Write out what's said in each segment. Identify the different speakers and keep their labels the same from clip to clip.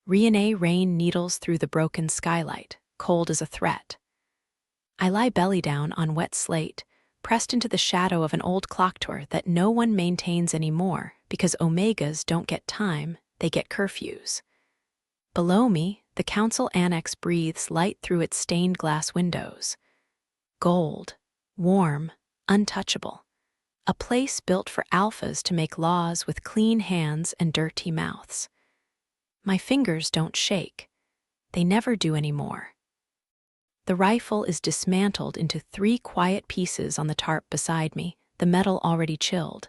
Speaker 1: Rain needles through the broken skylight, cold as a threat. I lie belly down on wet slate, pressed into the shadow of an old clock tower that no one maintains anymore because Omegas don't get time, they get curfews. Below me, the council annex breathes light through its stained glass windows. Gold, warm, untouchable. A place built for alphas to make laws with clean hands and dirty mouths. My fingers don't shake. They never do anymore. The rifle is dismantled into 3 quiet pieces on the tarp beside me, the metal already chilled.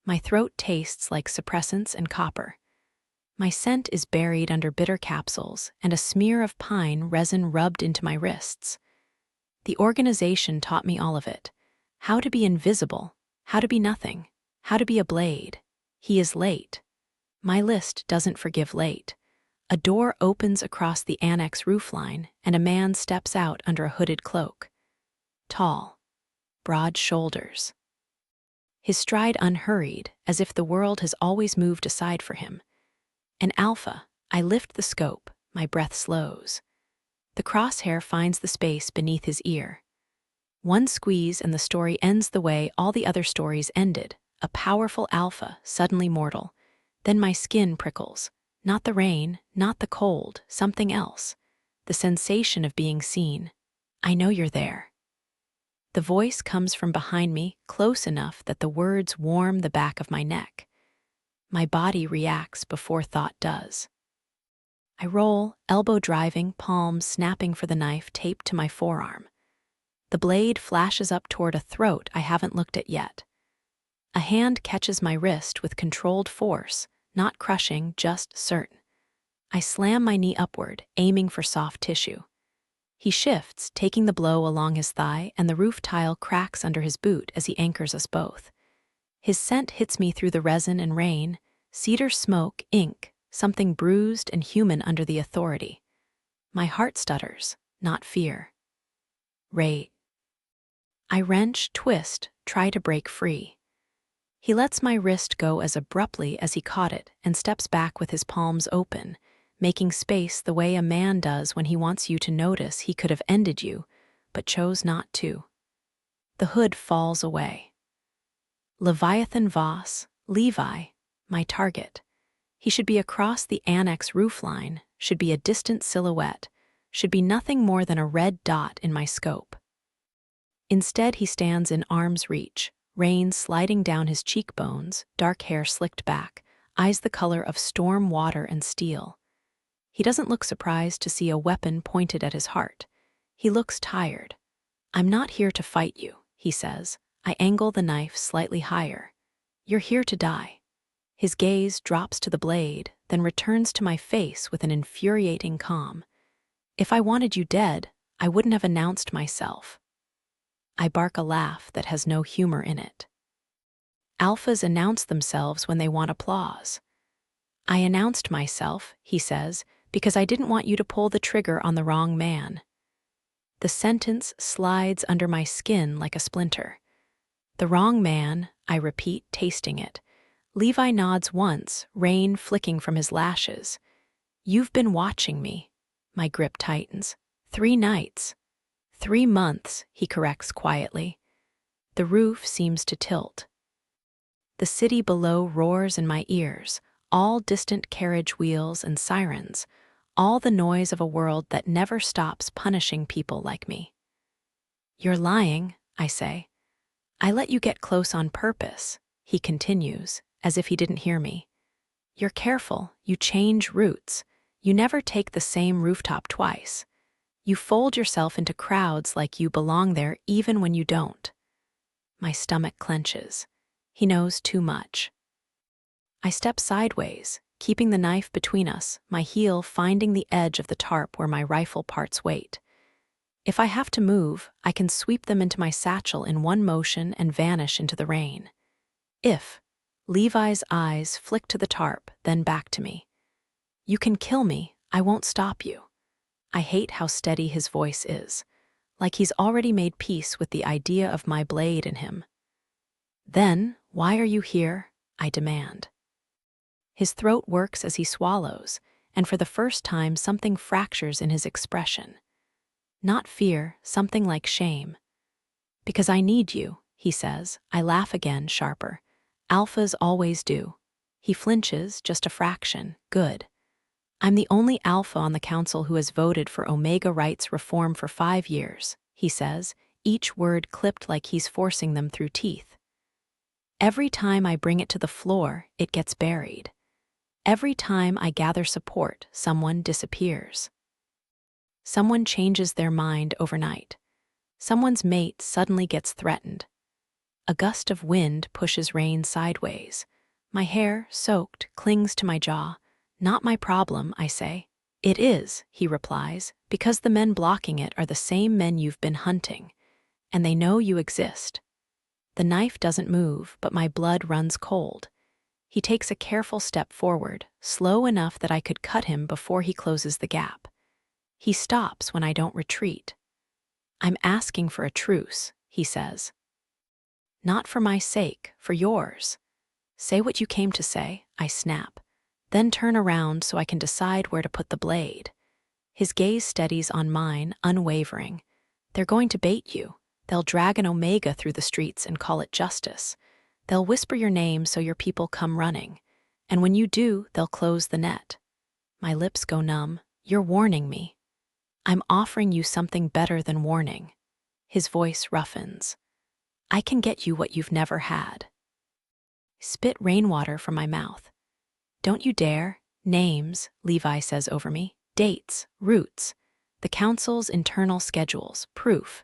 Speaker 1: My throat tastes like suppressants and copper. My scent is buried under bitter capsules and a smear of pine resin rubbed into my wrists. The organization taught me all of it. How to be invisible, how to be nothing, how to be a blade. He is late. My list doesn't forgive late. A door opens across the annex roofline, and a man steps out under a hooded cloak. Tall, broad shoulders. His stride unhurried, as if the world has always moved aside for him. An alpha, I lift the scope, my breath slows. The crosshair finds the space beneath his ear. One squeeze and the story ends the way all the other stories ended, a powerful alpha, suddenly mortal. Then my skin prickles. Not the rain, not the cold, something else. The sensation of being seen. I know you're there. The voice comes from behind me, close enough that the words warm the back of my neck. My body reacts before thought does. I roll, elbow driving, palms snapping for the knife taped to my forearm. The blade flashes up toward a throat I haven't looked at yet. A hand catches my wrist with controlled force, not crushing, just certain. I slam my knee upward, aiming for soft tissue. He shifts, taking the blow along his thigh, and the roof tile cracks under his boot as he anchors us both. His scent hits me through the resin and rain, cedar smoke, ink, something bruised and human under the authority. My heart stutters, not fear. Ray. I wrench, twist, try to break free. He lets my wrist go as abruptly as he caught it and steps back with his palms open, making space the way a man does when he wants you to notice he could have ended you, but chose not to. The hood falls away. Leviathan Voss, Levi, my target. He should be across the annex roofline, should be a distant silhouette, should be nothing more than a red dot in my scope. Instead, he stands in arm's reach, rain sliding down his cheekbones, dark hair slicked back, eyes the color of storm water and steel. He doesn't look surprised to see a weapon pointed at his heart. He looks tired. "I'm not here to fight you," he says. I angle the knife slightly higher. "You're here to die." His gaze drops to the blade, then returns to my face with an infuriating calm. "If I wanted you dead, I wouldn't have announced myself." I bark a laugh that has no humor in it. Alphas announce themselves when they want applause. "I announced myself," he says, "because I didn't want you to pull the trigger on the wrong man." The sentence slides under my skin like a splinter. "The wrong man," I repeat, tasting it. Levi nods once, rain flicking from his lashes. "You've been watching me." My grip tightens. 3 nights. 3 months, he corrects quietly. The roof seems to tilt. The city below roars in my ears, all distant carriage wheels and sirens, all the noise of a world that never stops punishing people like me. "You're lying," I say. "I let you get close on purpose," he continues, as if he didn't hear me. "You're careful, you change routes, you never take the same rooftop twice. You fold yourself into crowds like you belong there even when you don't." My stomach clenches. He knows too much. I step sideways, keeping the knife between us, my heel finding the edge of the tarp where my rifle parts wait. If I have to move, I can sweep them into my satchel in one motion and vanish into the rain. Levi's eyes flick to the tarp, then back to me. "You can kill me, I won't stop you." I hate how steady his voice is, like he's already made peace with the idea of my blade in him. "Then, why are you here?" I demand. His throat works as he swallows, and for the first time something fractures in his expression. Not fear, something like shame. Because I need you, he says. I laugh again, sharper. Alphas always do. He flinches, just a fraction. Good. I'm the only alpha on the council who has voted for Omega rights reform for 5 years, he says, each word clipped like he's forcing them through teeth. Every time I bring it to the floor, it gets buried. Every time I gather support, someone disappears. Someone changes their mind overnight. Someone's mate suddenly gets threatened. A gust of wind pushes rain sideways. My hair, soaked, clings to my jaw. Not my problem, I say. It is, he replies, because the men blocking it are the same men you've been hunting, and they know you exist. The knife doesn't move, but my blood runs cold. He takes a careful step forward, slow enough that I could cut him before he closes the gap. He stops when I don't retreat. I'm asking for a truce, he says. Not for my sake, for yours. Say what you came to say, I snap. Then turn around so I can decide where to put the blade. His gaze steadies on mine, unwavering. They're going to bait you. They'll drag an Omega through the streets and call it justice. They'll whisper your name so your people come running. And when you do, they'll close the net. My lips go numb. You're warning me. I'm offering you something better than warning. His voice roughens. I can get you what you've never had. Spit rainwater from my mouth. Don't you dare. Names, Levi says over me. Dates, routes. The council's internal schedules, proof.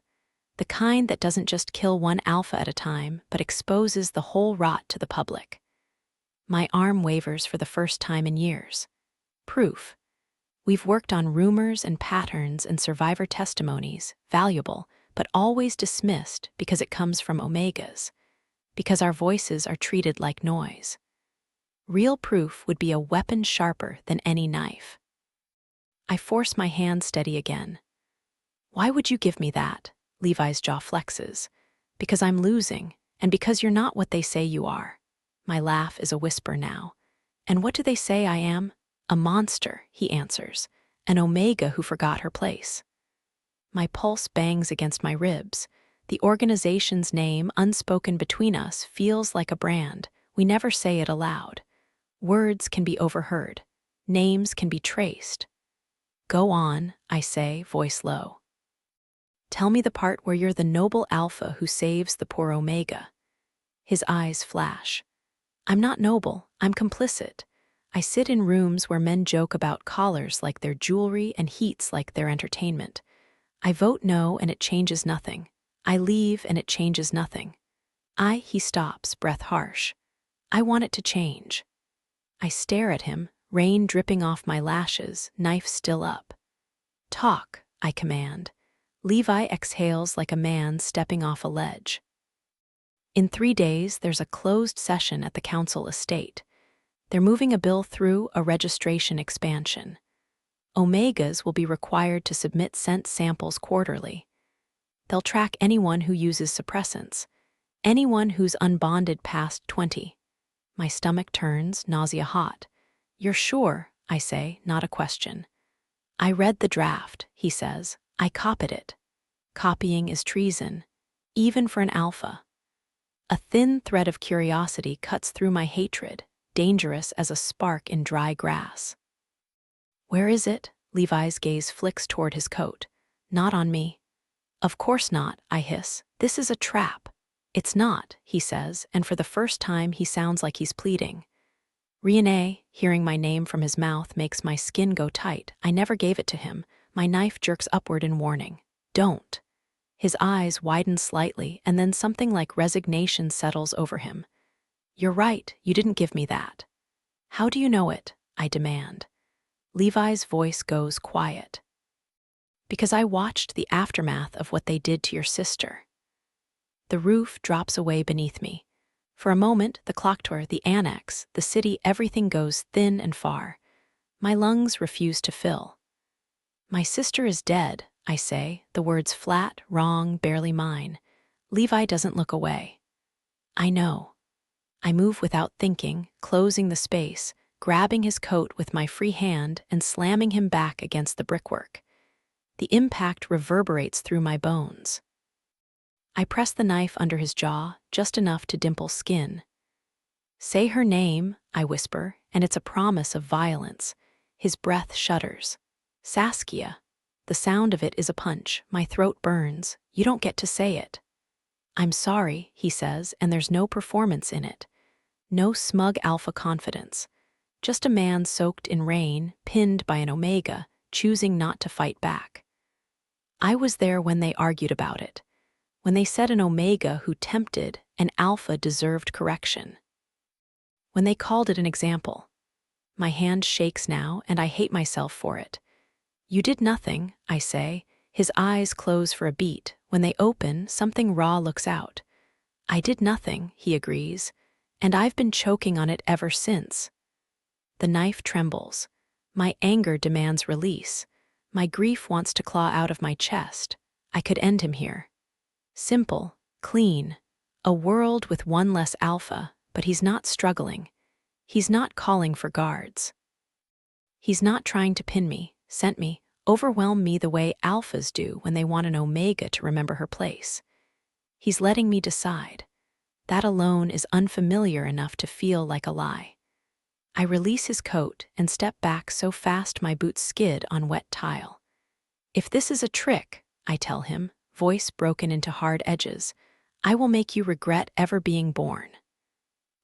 Speaker 1: The kind that doesn't just kill one alpha at a time, but exposes the whole rot to the public. My arm wavers for the first time in years. Proof. We've worked on rumors and patterns and survivor testimonies, valuable, but always dismissed because it comes from Omegas, because our voices are treated like noise. Real proof would be a weapon sharper than any knife. I force my hand steady again. Why would you give me that? Levi's jaw flexes. Because I'm losing, and because you're not what they say you are. My laugh is a whisper now. And what do they say I am? A monster, he answers. An Omega who forgot her place. My pulse bangs against my ribs. The organization's name, unspoken between us, feels like a brand. We never say it aloud. Words can be overheard. Names can be traced. Go on, I say, voice low. Tell me the part where you're the noble alpha who saves the poor Omega. His eyes flash. I'm not noble, I'm complicit. I sit in rooms where men joke about collars like their jewelry and heats like their entertainment. I vote no and it changes nothing. I leave and it changes nothing. He stops, breath harsh. I want it to change. I stare at him, rain dripping off my lashes, knife still up. Talk, I command. Levi exhales like a man stepping off a ledge. In 3 days, there's a closed session at the council estate. They're moving a bill through, a registration expansion. Omegas will be required to submit scent samples quarterly. They'll track anyone who uses suppressants, anyone who's unbonded past 20. My stomach turns, nausea hot. You're sure, I say, not a question. I read the draft, he says. I copied it. Copying is treason, even for an alpha. A thin thread of curiosity cuts through my hatred, dangerous as a spark in dry grass. Where is it? Levi's gaze flicks toward his coat. Not on me. Of course not, I hiss. This is a trap. It's not, he says, and for the first time he sounds like he's pleading. Reina, hearing my name from his mouth, makes my skin go tight. I never gave it to him. My knife jerks upward in warning. Don't. His eyes widen slightly, and then something like resignation settles over him. You're right, you didn't give me that. How do you know it? I demand. Levi's voice goes quiet. Because I watched the aftermath of what they did to your sister. The roof drops away beneath me. For a moment, the clock tower, the annex, the city, everything goes thin and far. My lungs refuse to fill. My sister is dead, I say, the words flat, wrong, barely mine. Levi doesn't look away. I know. I move without thinking, closing the space, grabbing his coat with my free hand and slamming him back against the brickwork. The impact reverberates through my bones. I press the knife under his jaw, just enough to dimple skin. "Say her name," I whisper, and it's a promise of violence. His breath shudders. "Saskia." The sound of it is a punch. My throat burns. "You don't get to say it." "I'm sorry," he says, and there's no performance in it. No smug alpha confidence. Just a man soaked in rain, pinned by an Omega, choosing not to fight back. I was there when they argued about it. When they said an Omega who tempted, an alpha deserved correction. When they called it an example. My hand shakes now, and I hate myself for it. "You did nothing," I say. His eyes close for a beat. When they open, something raw looks out. "I did nothing," he agrees, "and I've been choking on it ever since." The knife trembles. My anger demands release. My grief wants to claw out of my chest. I could end him here. Simple, clean, a world with one less alpha, but he's not struggling. He's not calling for guards. He's not trying to pin me, scent me, overwhelm me the way alphas do when they want an Omega to remember her place. He's letting me decide. That alone is unfamiliar enough to feel like a lie. I release his coat and step back so fast my boots skid on wet tile. "If this is a trick," I tell him, voice broken into hard edges, "I will make you regret ever being born."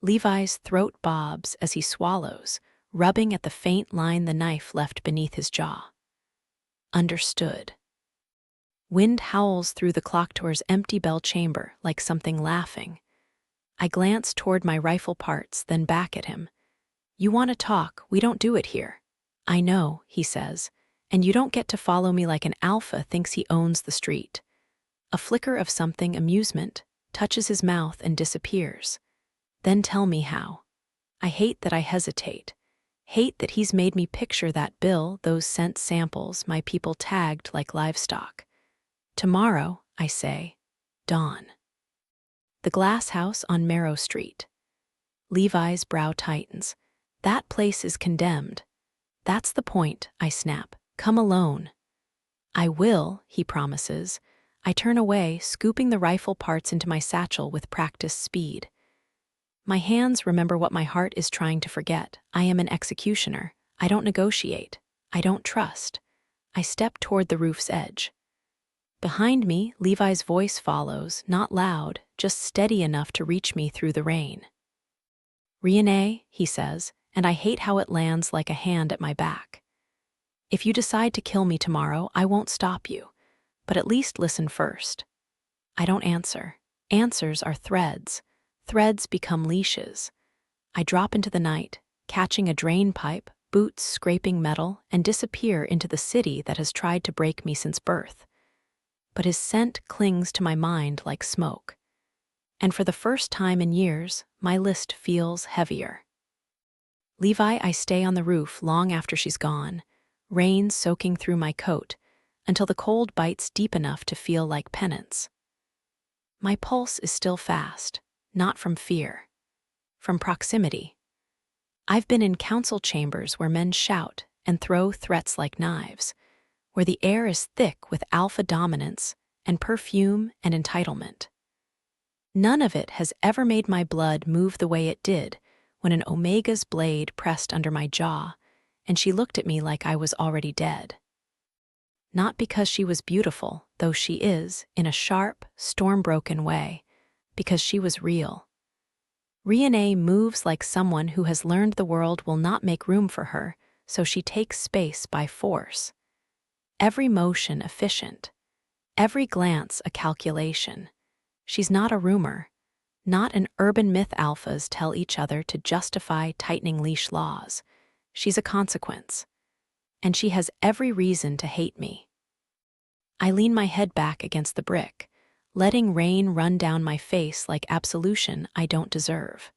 Speaker 1: Levi's throat bobs as he swallows, rubbing at the faint line the knife left beneath his jaw. Understood. Wind howls through the clock tower's empty bell chamber like something laughing. I glance toward my rifle parts, then back at him. "You want to talk, we don't do it here." "I know," he says, "and you don't get to follow me like an alpha thinks he owns the street." A flicker of something amusement touches his mouth and disappears. "Then tell me how." I hate that I hesitate. Hate that he's made me picture that bill, those scent samples, my people tagged like livestock. "Tomorrow," I say. Dawn. The glass house on Marrow Street. Levi's brow tightens. "That place is condemned." "That's the point," I snap. "Come alone." "I will," he promises. I turn away, scooping the rifle parts into my satchel with practiced speed. My hands remember what my heart is trying to forget. I am an executioner. I don't negotiate. I don't trust. I step toward the roof's edge. Behind me, Levi's voice follows, not loud, just steady enough to reach me through the rain. "Reina," he says, and I hate how it lands like a hand at my back. "If you decide to kill me tomorrow, I won't stop you. But at least listen first." I don't answer. Answers are threads. Threads become leashes. I drop into the night, catching a drain pipe, boots scraping metal, and disappear into the city that has tried to break me since birth. But his scent clings to my mind like smoke. And for the first time in years, my list feels heavier. Levi, I stay on the roof long after she's gone, rain soaking through my coat, until the cold bites deep enough to feel like penance. My pulse is still fast, not from fear, from proximity. I've been in council chambers where men shout and throw threats like knives, where the air is thick with alpha dominance and perfume and entitlement. None of it has ever made my blood move the way it did when an Omega's blade pressed under my jaw and she looked at me like I was already dead. Not because she was beautiful, though she is, in a sharp, storm-broken way, because she was real. Reina moves like someone who has learned the world will not make room for her, so she takes space by force. Every motion efficient, every glance a calculation. She's not a rumor, not an urban myth alphas tell each other to justify tightening leash laws. She's a consequence. And she has every reason to hate me. I lean my head back against the brick, letting rain run down my face like absolution I don't deserve.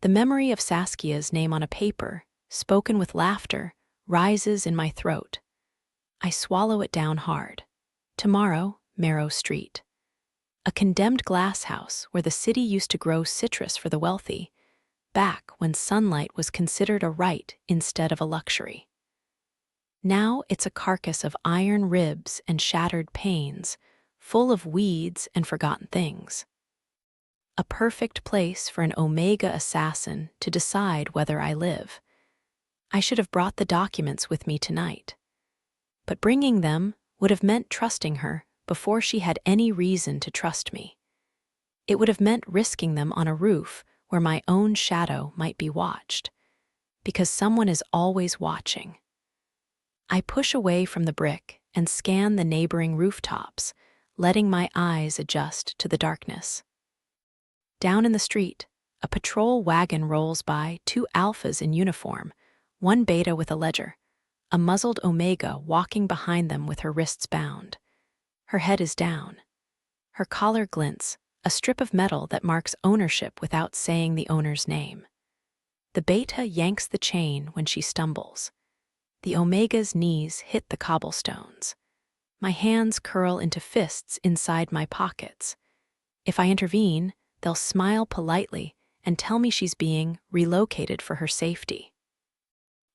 Speaker 1: The memory of Saskia's name on a paper, spoken with laughter, rises in my throat. I swallow it down hard. Tomorrow, Marrow Street. A condemned glass house where the city used to grow citrus for the wealthy, back when sunlight was considered a right instead of a luxury. Now it's a carcass of iron ribs and shattered panes, full of weeds and forgotten things. A perfect place for an Omega assassin to decide whether I live. I should have brought the documents with me tonight. But bringing them would have meant trusting her before she had any reason to trust me. It would have meant risking them on a roof where my own shadow might be watched, because someone is always watching. I push away from the brick and scan the neighboring rooftops, letting my eyes adjust to the darkness. Down in the street, a patrol wagon rolls by, 2 alphas in uniform, 1 beta with a ledger, a muzzled Omega walking behind them with her wrists bound. Her head is down. Her collar glints, a strip of metal that marks ownership without saying the owner's name. The beta yanks the chain when she stumbles. The Omega's knees hit the cobblestones. My hands curl into fists inside my pockets. If I intervene, they'll smile politely and tell me she's being relocated for her safety.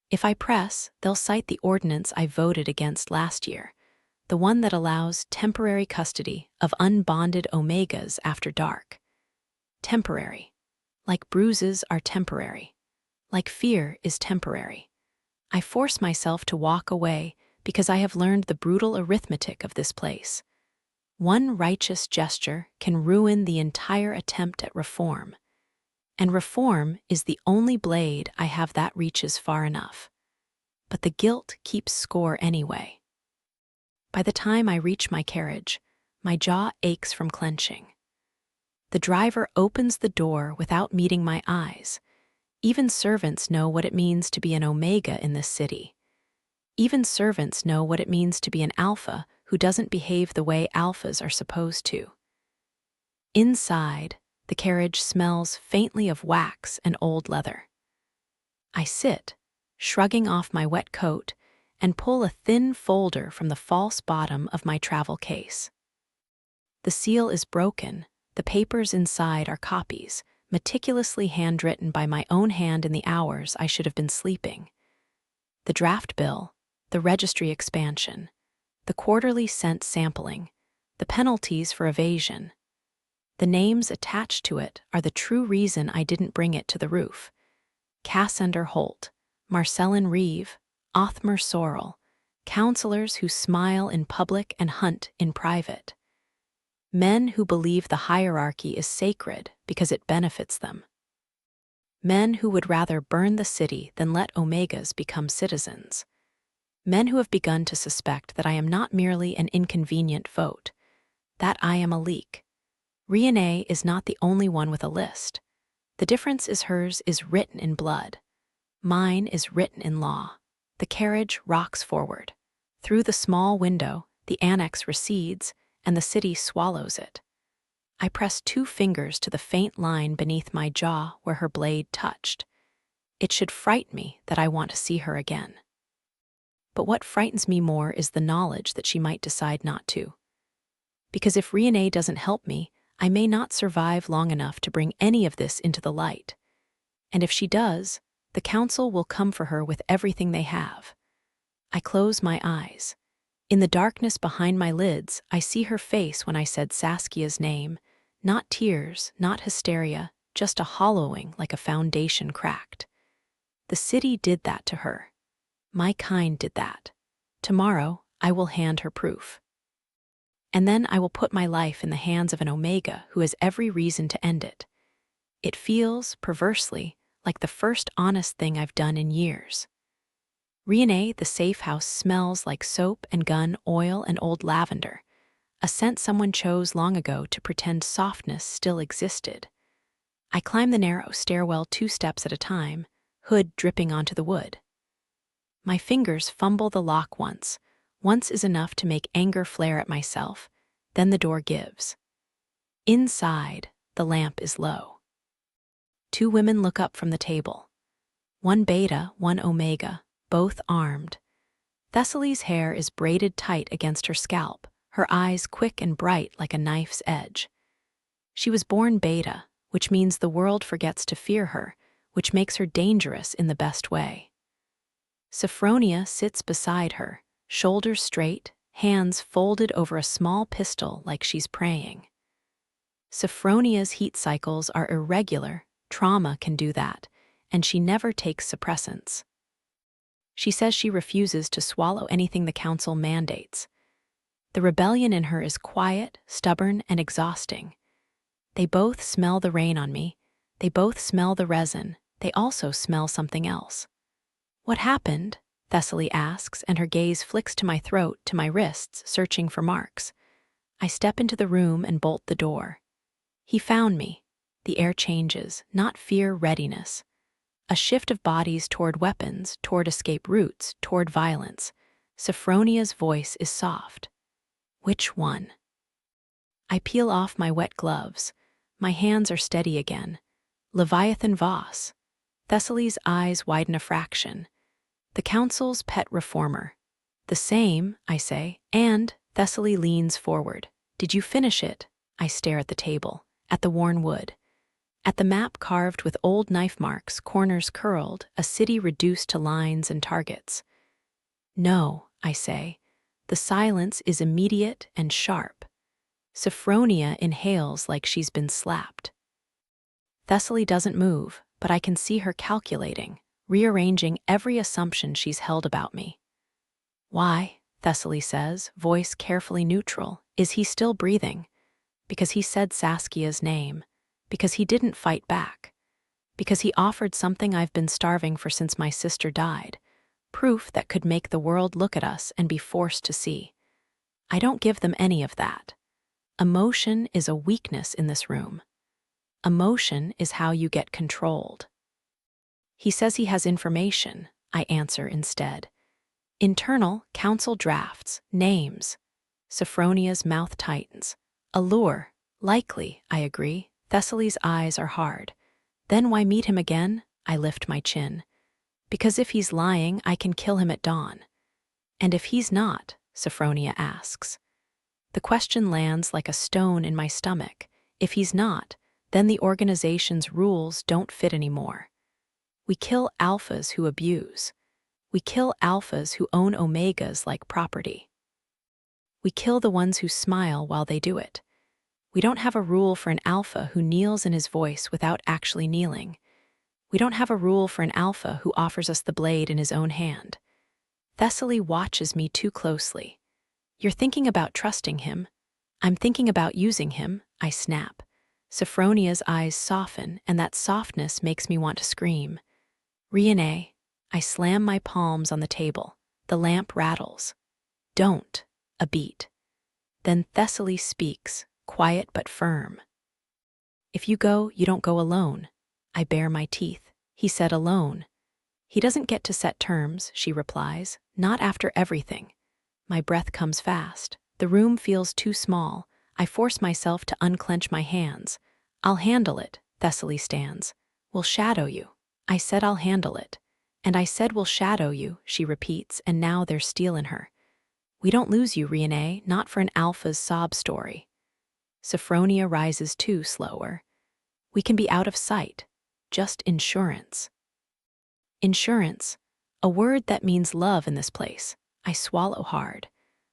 Speaker 1: If I press, they'll cite the ordinance I voted against last year, the one that allows temporary custody of unbonded Omegas after dark. Temporary. Like bruises are temporary. Like fear is temporary. I force myself to walk away because I have learned the brutal arithmetic of this place. One righteous gesture can ruin the entire attempt at reform. And reform is the only blade I have that reaches far enough. But the guilt keeps score anyway. By the time I reach my carriage, my jaw aches from clenching. The driver opens the door without meeting my eyes. Even servants know what it means to be an Omega in this city. Even servants know what it means to be an alpha who doesn't behave the way alphas are supposed to. Inside, the carriage smells faintly of wax and old leather. I sit, shrugging off my wet coat, and pull a thin folder from the false bottom of my travel case. The seal is broken, the papers inside are copies, meticulously handwritten by my own hand in the hours I should have been sleeping. The draft bill, the registry expansion, the quarterly cent sampling, the penalties for evasion. The names attached to it are the true reason I didn't bring it to the roof. Cassandra Holt, Marcellin Reeve, Othmer Sorrell, counselors who smile in public and hunt in private. Men who believe the hierarchy is sacred because it benefits them. Men who would rather burn the city than let Omegas become citizens. Men who have begun to suspect that I am not merely an inconvenient vote, that I am a leak. Reina is not the only one with a list. The difference is hers is written in blood. Mine is written in law. The carriage rocks forward. Through the small window, the annex recedes, and the city swallows it. I press 2 fingers to the faint line beneath my jaw where her blade touched. It should frighten me that I want to see her again. But what frightens me more is the knowledge that she might decide not to. Because if Reina doesn't help me, I may not survive long enough to bring any of this into the light. And if she does, the council will come for her with everything they have. I close my eyes. In the darkness behind my lids, I see her face when I said Saskia's name. Not tears, not hysteria, just a hollowing like a foundation cracked. The city did that to her. My kind did that. Tomorrow, I will hand her proof. And then I will put my life in the hands of an Omega who has every reason to end it. It feels, perversely, like the first honest thing I've done in years. Reina, the safe house, smells like soap and gun oil and old lavender, a scent someone chose long ago to pretend softness still existed. I climb the narrow stairwell 2 steps at a time, hood dripping onto the wood. My fingers fumble the lock once. Once is enough to make anger flare at myself, then the door gives. Inside, the lamp is low. 2 women look up from the table. 1 beta, 1 Omega, both armed. Thessaly's hair is braided tight against her scalp, her eyes quick and bright like a knife's edge. She was born beta, which means the world forgets to fear her, which makes her dangerous in the best way. Sophronia sits beside her, shoulders straight, hands folded over a small pistol like she's praying. Sophronia's heat cycles are irregular, trauma can do that, and she never takes suppressants. She says she refuses to swallow anything the council mandates. The rebellion in her is quiet, stubborn, and exhausting. They both smell the rain on me. They both smell the resin. They also smell something else. What happened? Thessaly asks, and her gaze flicks to my throat, to my wrists, searching for marks. I step into the room and bolt the door. He found me. The air changes, not fear, readiness. A shift of bodies toward weapons, toward escape routes, toward violence. Sophronia's voice is soft. Which one? I peel off my wet gloves. My hands are steady again. Leviathan Voss. Thessaly's eyes widen a fraction. The council's pet reformer. The same, I say, and Thessaly leans forward. Did you finish it? I stare at the table, at the worn wood, at the map carved with old knife marks, corners curled, a city reduced to lines and targets. No, I say. The silence is immediate and sharp. Sophronia inhales like she's been slapped. Thessaly doesn't move, but I can see her calculating, rearranging every assumption she's held about me. Why? Thessaly says, voice carefully neutral. Is he still breathing? Because he said Saskia's name. Because he didn't fight back. Because he offered something I've been starving for since my sister died. Proof that could make the world look at us and be forced to see. I don't give them any of that. Emotion is a weakness in this room. Emotion is how you get controlled. He says he has information, I answer instead. Internal, council drafts, names. Sophronia's mouth tightens. Allure, likely, I agree. Thessaly's eyes are hard. Then why meet him again? I lift my chin. Because if he's lying, I can kill him at dawn. And if he's not? Sophronia asks. The question lands like a stone in my stomach. If he's not, then the organization's rules don't fit anymore. We kill alphas who abuse. We kill alphas who own omegas like property. We kill the ones who smile while they do it. We don't have a rule for an alpha who kneels in his voice without actually kneeling. We don't have a rule for an alpha who offers us the blade in his own hand. Thessaly watches me too closely. You're thinking about trusting him. I'm thinking about using him, I snap. Sophronia's eyes soften, and that softness makes me want to scream. Reina, I slam my palms on the table. The lamp rattles. Don't, a beat. Then Thessaly speaks, quiet but firm. If you go, you don't go alone. I bare my teeth. He said alone. He doesn't get to set terms, she replies, not after everything. My breath comes fast. The room feels too small. I force myself to unclench my hands. I'll handle it, Thessaly stands. We'll shadow you. I said I'll handle it. And I said we'll shadow you, she repeats, and now there's steel in her. We don't lose you, Reina, not for an alpha's sob story. Sophronia rises too, slower. We can be out of sight. Just insurance. Insurance, a word that means love in this place. I swallow hard.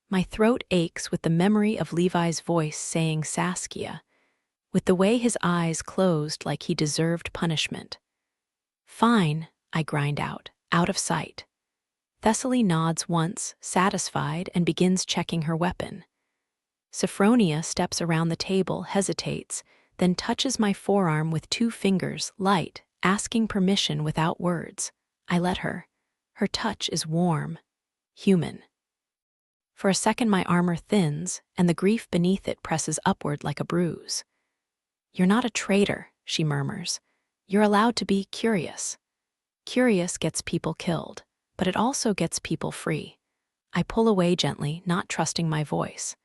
Speaker 1: My throat aches with the memory of Levi's voice saying Saskia, with the way his eyes closed like he deserved punishment. Fine, I grind out of sight. Thessaly nods once, satisfied, and begins checking her weapon. Sophronia steps around the table, hesitates, then touches my forearm with 2 fingers, light, asking permission without words. I let her. Her touch is warm, human. For a second my armor thins, and the grief beneath it presses upward like a bruise. You're not a traitor, she murmurs. You're allowed to be curious. Curious gets people killed, but it also gets people free. I pull away gently, not trusting my voice.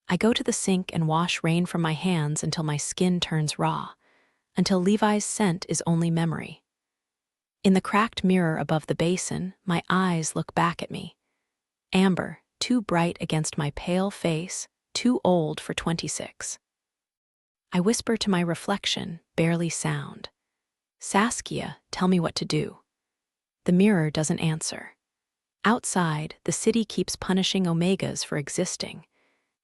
Speaker 1: I go to the sink and wash rain from my hands until my skin turns raw, until Levi's scent is only memory. In the cracked mirror above the basin, my eyes look back at me. Amber, too bright against my pale face, too old for 26. I whisper to my reflection, barely sound. Saskia, tell me what to do. The mirror doesn't answer. Outside, the city keeps punishing Omegas for existing,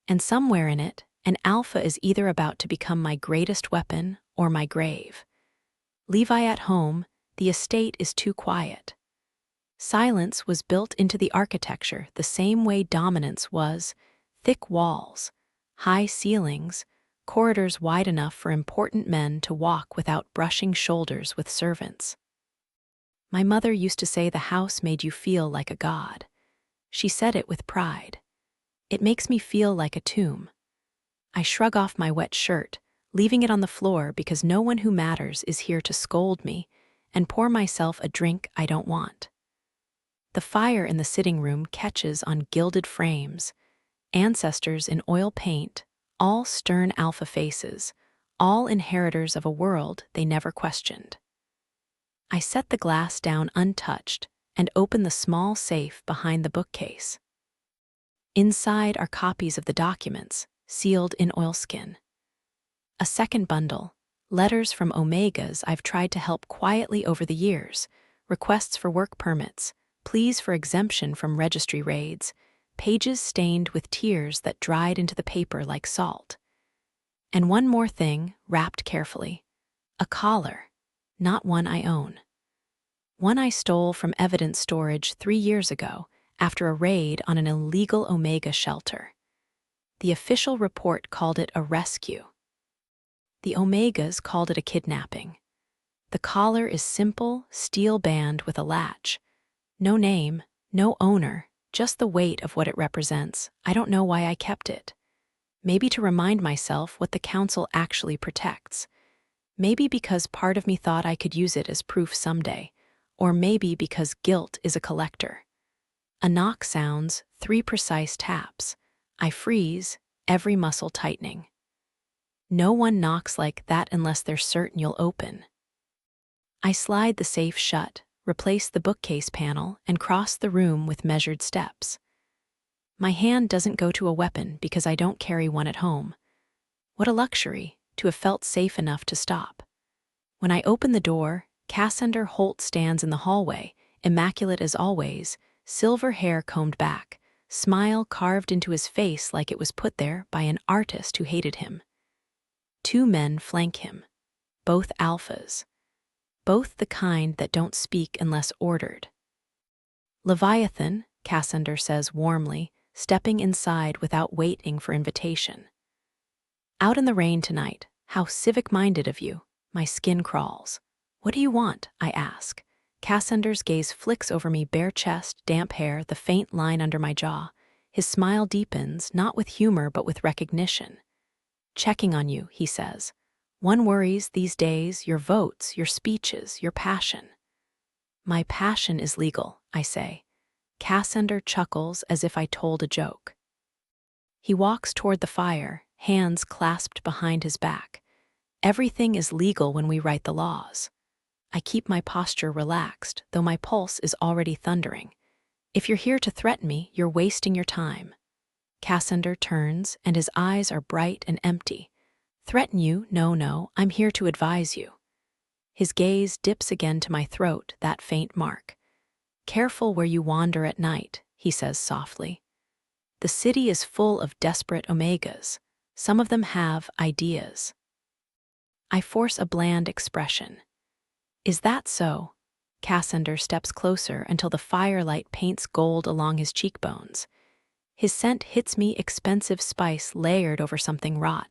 Speaker 1: and somewhere in it, an alpha is either about to become my greatest weapon or my grave. Levi at home, the estate is too quiet. Silence was built into the architecture the same way dominance was: thick walls, high ceilings, corridors wide enough for important men to walk without brushing shoulders with servants. My mother used to say the house made you feel like a god. She said it with pride. It makes me feel like a tomb. I shrug off my wet shirt, leaving it on the floor because no one who matters is here to scold me, and pour myself a drink I don't want. The fire in the sitting room catches on gilded frames, ancestors in oil paint, all stern alpha faces, all inheritors of a world they never questioned. I set the glass down untouched and open the small safe behind the bookcase. Inside are copies of the documents, sealed in oilskin. A second bundle, letters from Omegas I've tried to help quietly over the years, requests for work permits, pleas for exemption from registry raids, pages stained with tears that dried into the paper like salt. And one more thing, wrapped carefully. A collar, not one I own. One I stole from evidence storage 3 years ago after a raid on an illegal Omega shelter. The official report called it a rescue. The Omegas called it a kidnapping. The collar is simple, steel band with a latch. No name, no owner, just the weight of what it represents. I don't know why I kept it. Maybe to remind myself what the council actually protects. Maybe because part of me thought I could use it as proof someday. Or maybe because guilt is a collector. A knock sounds, 3 precise taps. I freeze, every muscle tightening. No one knocks like that unless they're certain you'll open. I slide the safe shut, replace the bookcase panel, and cross the room with measured steps. My hand doesn't go to a weapon because I don't carry one at home. What a luxury, to have felt safe enough to stop. When I open the door, Cassandra Holt stands in the hallway, immaculate as always, silver hair combed back, smile carved into his face like it was put there by an artist who hated him. 2 men flank him, both alphas, both the kind that don't speak unless ordered. Leviathan, Cassandra says warmly, stepping inside without waiting for invitation. Out in the rain tonight, how civic-minded of you, my skin crawls. What do you want? I ask. Cassandra's gaze flicks over me, bare chest, damp hair, the faint line under my jaw. His smile deepens, not with humor but with recognition. Checking on you, he says. One worries these days, your votes, your speeches, your passion. My passion is legal, I say. Cassandra chuckles as if I told a joke. He walks toward the fire, hands clasped behind his back. Everything is legal when we write the laws. I keep my posture relaxed, though my pulse is already thundering. If you're here to threaten me, you're wasting your time. Cassandra turns, and his eyes are bright and empty. Threaten you? No, I'm here to advise you. His gaze dips again to my throat, that faint mark. Careful where you wander at night, he says softly. The city is full of desperate Omegas. Some of them have ideas. I force a bland expression. Is that so? Cassandra steps closer until the firelight paints gold along his cheekbones. His scent hits me, expensive spice layered over something rot.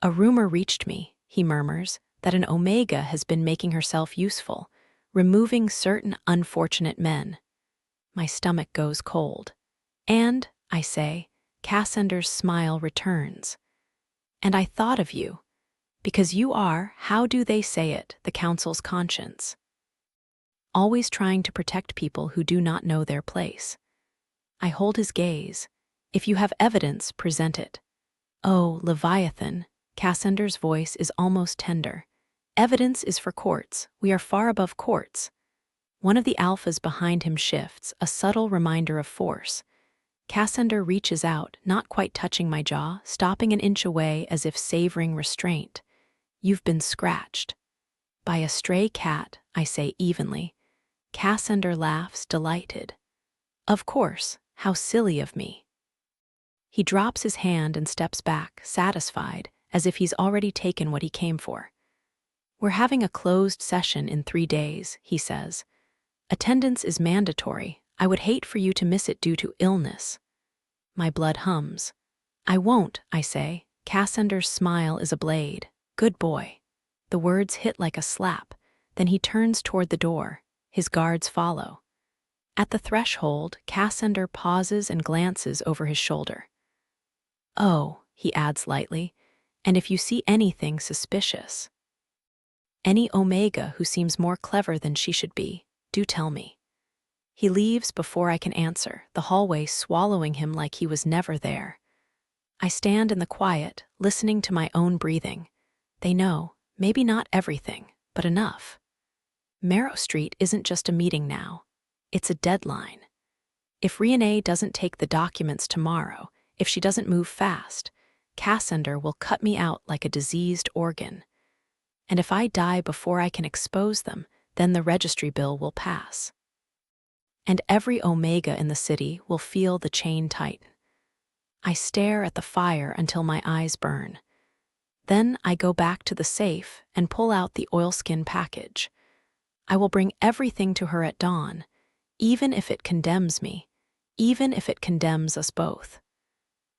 Speaker 1: A rumor reached me, he murmurs, that an Omega has been making herself useful, removing certain unfortunate men. My stomach goes cold. And, I say, Cassandra's smile returns. And I thought of you. Because you are, how do they say it, the council's conscience. Always trying to protect people who do not know their place. I hold his gaze. If you have evidence, present it. Oh, Leviathan, Cassandra's voice is almost tender. Evidence is for courts. We are far above courts. One of the alphas behind him shifts, a subtle reminder of force. Cassandra reaches out, not quite touching my jaw, stopping an inch away as if savoring restraint. You've been scratched. By a stray cat, I say evenly. Cassandra laughs, delighted. Of course, how silly of me. He drops his hand and steps back, satisfied, as if he's already taken what he came for. We're having a closed session in 3 days, he says. Attendance is mandatory. I would hate for you to miss it due to illness. My blood hums. I won't, I say. Cassandra's smile is a blade. Good boy. The words hit like a slap. Then he turns toward the door. His guards follow. At the threshold, Cassandra pauses and glances over his shoulder. Oh, he adds lightly, and if you see anything suspicious, any Omega who seems more clever than she should be, do tell me. He leaves before I can answer, the hallway swallowing him like he was never there. I stand in the quiet, listening to my own breathing. They know, maybe not everything, but enough. Marrow Street isn't just a meeting now. It's a deadline. If Reina doesn't take the documents tomorrow, if she doesn't move fast, Cassandra will cut me out like a diseased organ. And if I die before I can expose them, then the registry bill will pass. And every Omega in the city will feel the chain tighten. I stare at the fire until my eyes burn. Then I go back to the safe and pull out the oilskin package. I will bring everything to her at dawn, even if it condemns me, even if it condemns us both.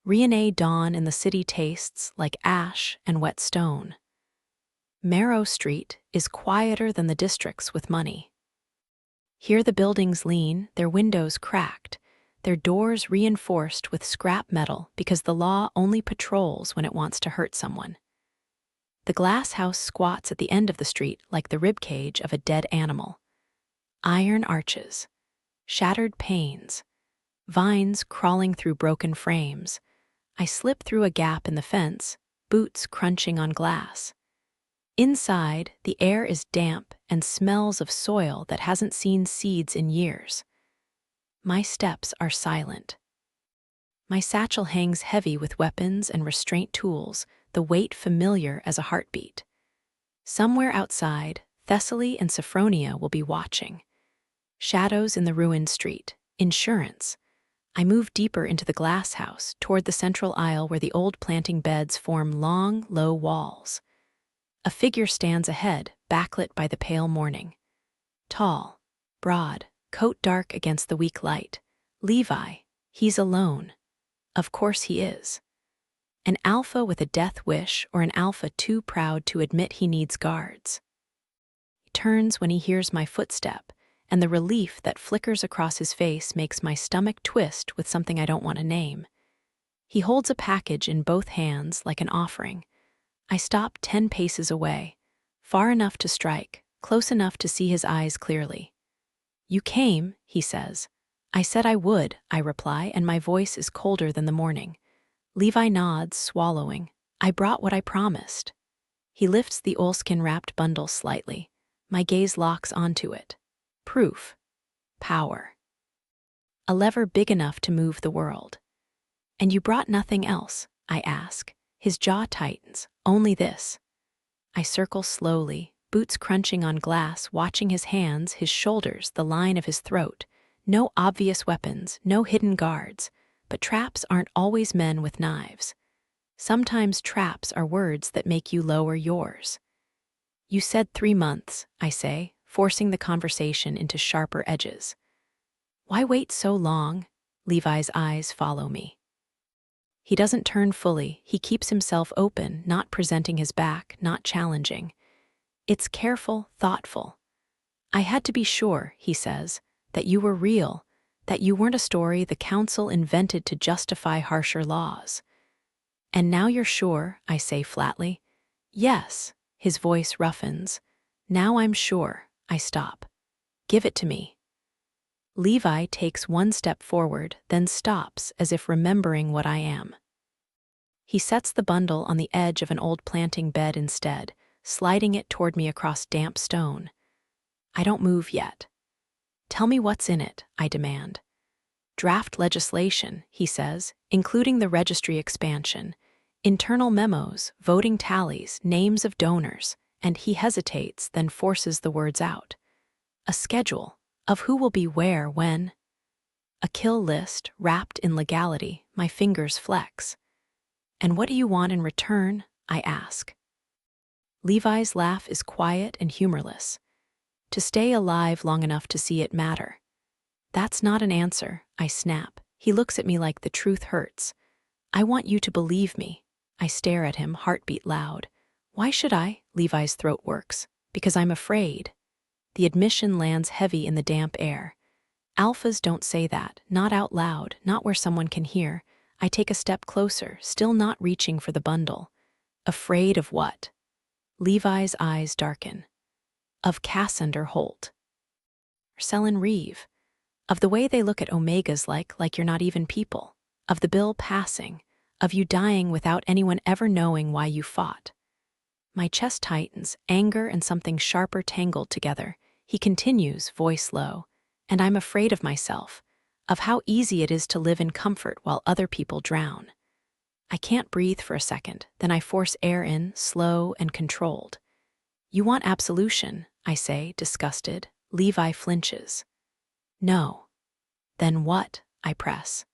Speaker 1: Reina dawn in the city tastes like ash and wet stone. Marrow Street is quieter than the districts with money. Here the buildings lean, their windows cracked, their doors reinforced with scrap metal because the law only patrols when it wants to hurt someone. The glass house squats at the end of the street like the ribcage of a dead animal. Iron arches, shattered panes, vines crawling through broken frames. I slip through a gap in the fence, boots crunching on glass. Inside, the air is damp and smells of soil that hasn't seen seeds in years. My steps are silent. My satchel hangs heavy with weapons and restraint tools, the weight familiar as a heartbeat. Somewhere outside, Thessaly and Sophronia will be watching. Shadows in the ruined street. Insurance. I move deeper into the glass house, toward the central aisle where the old planting beds form long, low walls. A figure stands ahead, backlit by the pale morning. Tall, broad, coat dark against the weak light. Levi. He's alone. Of course he is. An alpha with a death wish or an alpha too proud to admit he needs guards. He turns when he hears my footstep, and the relief that flickers across his face makes my stomach twist with something I don't want to name. He holds a package in both hands like an offering. I stop 10 paces away, far enough to strike, close enough to see his eyes clearly. You came, he says. I said I would, I reply, and my voice is colder than the morning. Levi nods, swallowing. I brought what I promised. He lifts the oilskin-wrapped bundle slightly. My gaze locks onto it. Proof. Power. A lever big enough to move the world. And you brought nothing else, I ask. His jaw tightens. Only this. I circle slowly, boots crunching on glass, watching his hands, his shoulders, the line of his throat. No obvious weapons, no hidden guards. But traps aren't always men with knives. Sometimes traps are words that make you lower yours. You said 3 months, I say, forcing the conversation into sharper edges. Why wait so long? Levi's eyes follow me. He doesn't turn fully, he keeps himself open, not presenting his back, not challenging. It's careful, thoughtful. I had to be sure, he says, that you were real, that you weren't a story the council invented to justify harsher laws. And now you're sure, I say flatly. Yes, his voice roughens. Now I'm sure, I stop. Give it to me. Levi takes 1 step forward, then stops as if remembering what I am. He sets the bundle on the edge of an old planting bed instead, sliding it toward me across damp stone. I don't move yet. Tell me what's in it, I demand. Draft legislation, he says, including the registry expansion, internal memos, voting tallies, names of donors, and he hesitates, then forces the words out. A schedule of who will be where when. A kill list wrapped in legality, my fingers flex. And what do you want in return? I ask. Levi's laugh is quiet and humorless. To stay alive long enough to see it matter. That's not an answer, I snap. He looks at me like the truth hurts. I want you to believe me. I stare at him, heartbeat loud. Why should I? Levi's throat works. Because I'm afraid. The admission lands heavy in the damp air. Alphas don't say that, not out loud, not where someone can hear. I take a step closer, still not reaching for the bundle. Afraid of what? Levi's eyes darken. Of Cassander Holt. Selin Reeve. Of the way they look at Omegas like you're not even people. Of the bill passing. Of you dying without anyone ever knowing why you fought. My chest tightens, anger and something sharper tangled together. He continues, voice low. And I'm afraid of myself, of how easy it is to live in comfort while other people drown. I can't breathe for a second, then I force air in, slow and controlled. You want absolution, I say, disgusted. Levi flinches. No. Then what? I press.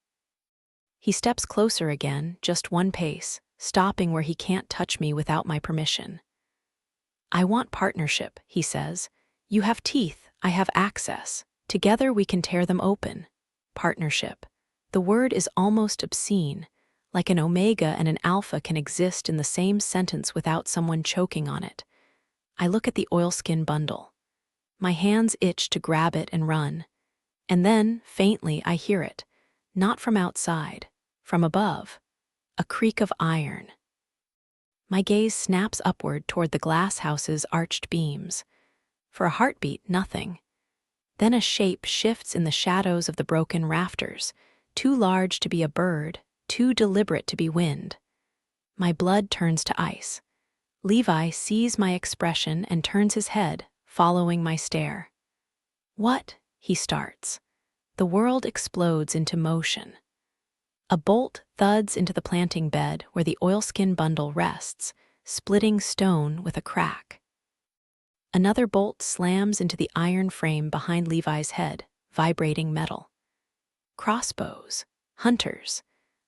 Speaker 1: He steps closer again, just one pace, stopping where he can't touch me without my permission. I want partnership, he says. You have teeth, I have access. Together we can tear them open. Partnership. The word is almost obscene, like an omega and an alpha can exist in the same sentence without someone choking on it. I look at the oilskin bundle. My hands itch to grab it and run. And then, faintly, I hear it. Not from outside, from above. A creak of iron. My gaze snaps upward toward the glass house's arched beams. For a heartbeat, nothing. Then a shape shifts in the shadows of the broken rafters, too large to be a bird, too deliberate to be wind. My blood turns to ice. Levi sees my expression and turns his head, following my stare. What? He starts. The world explodes into motion. A bolt thuds into the planting bed where the oilskin bundle rests, splitting stone with a crack. Another bolt slams into the iron frame behind Levi's head, vibrating metal. Crossbows. Hunters.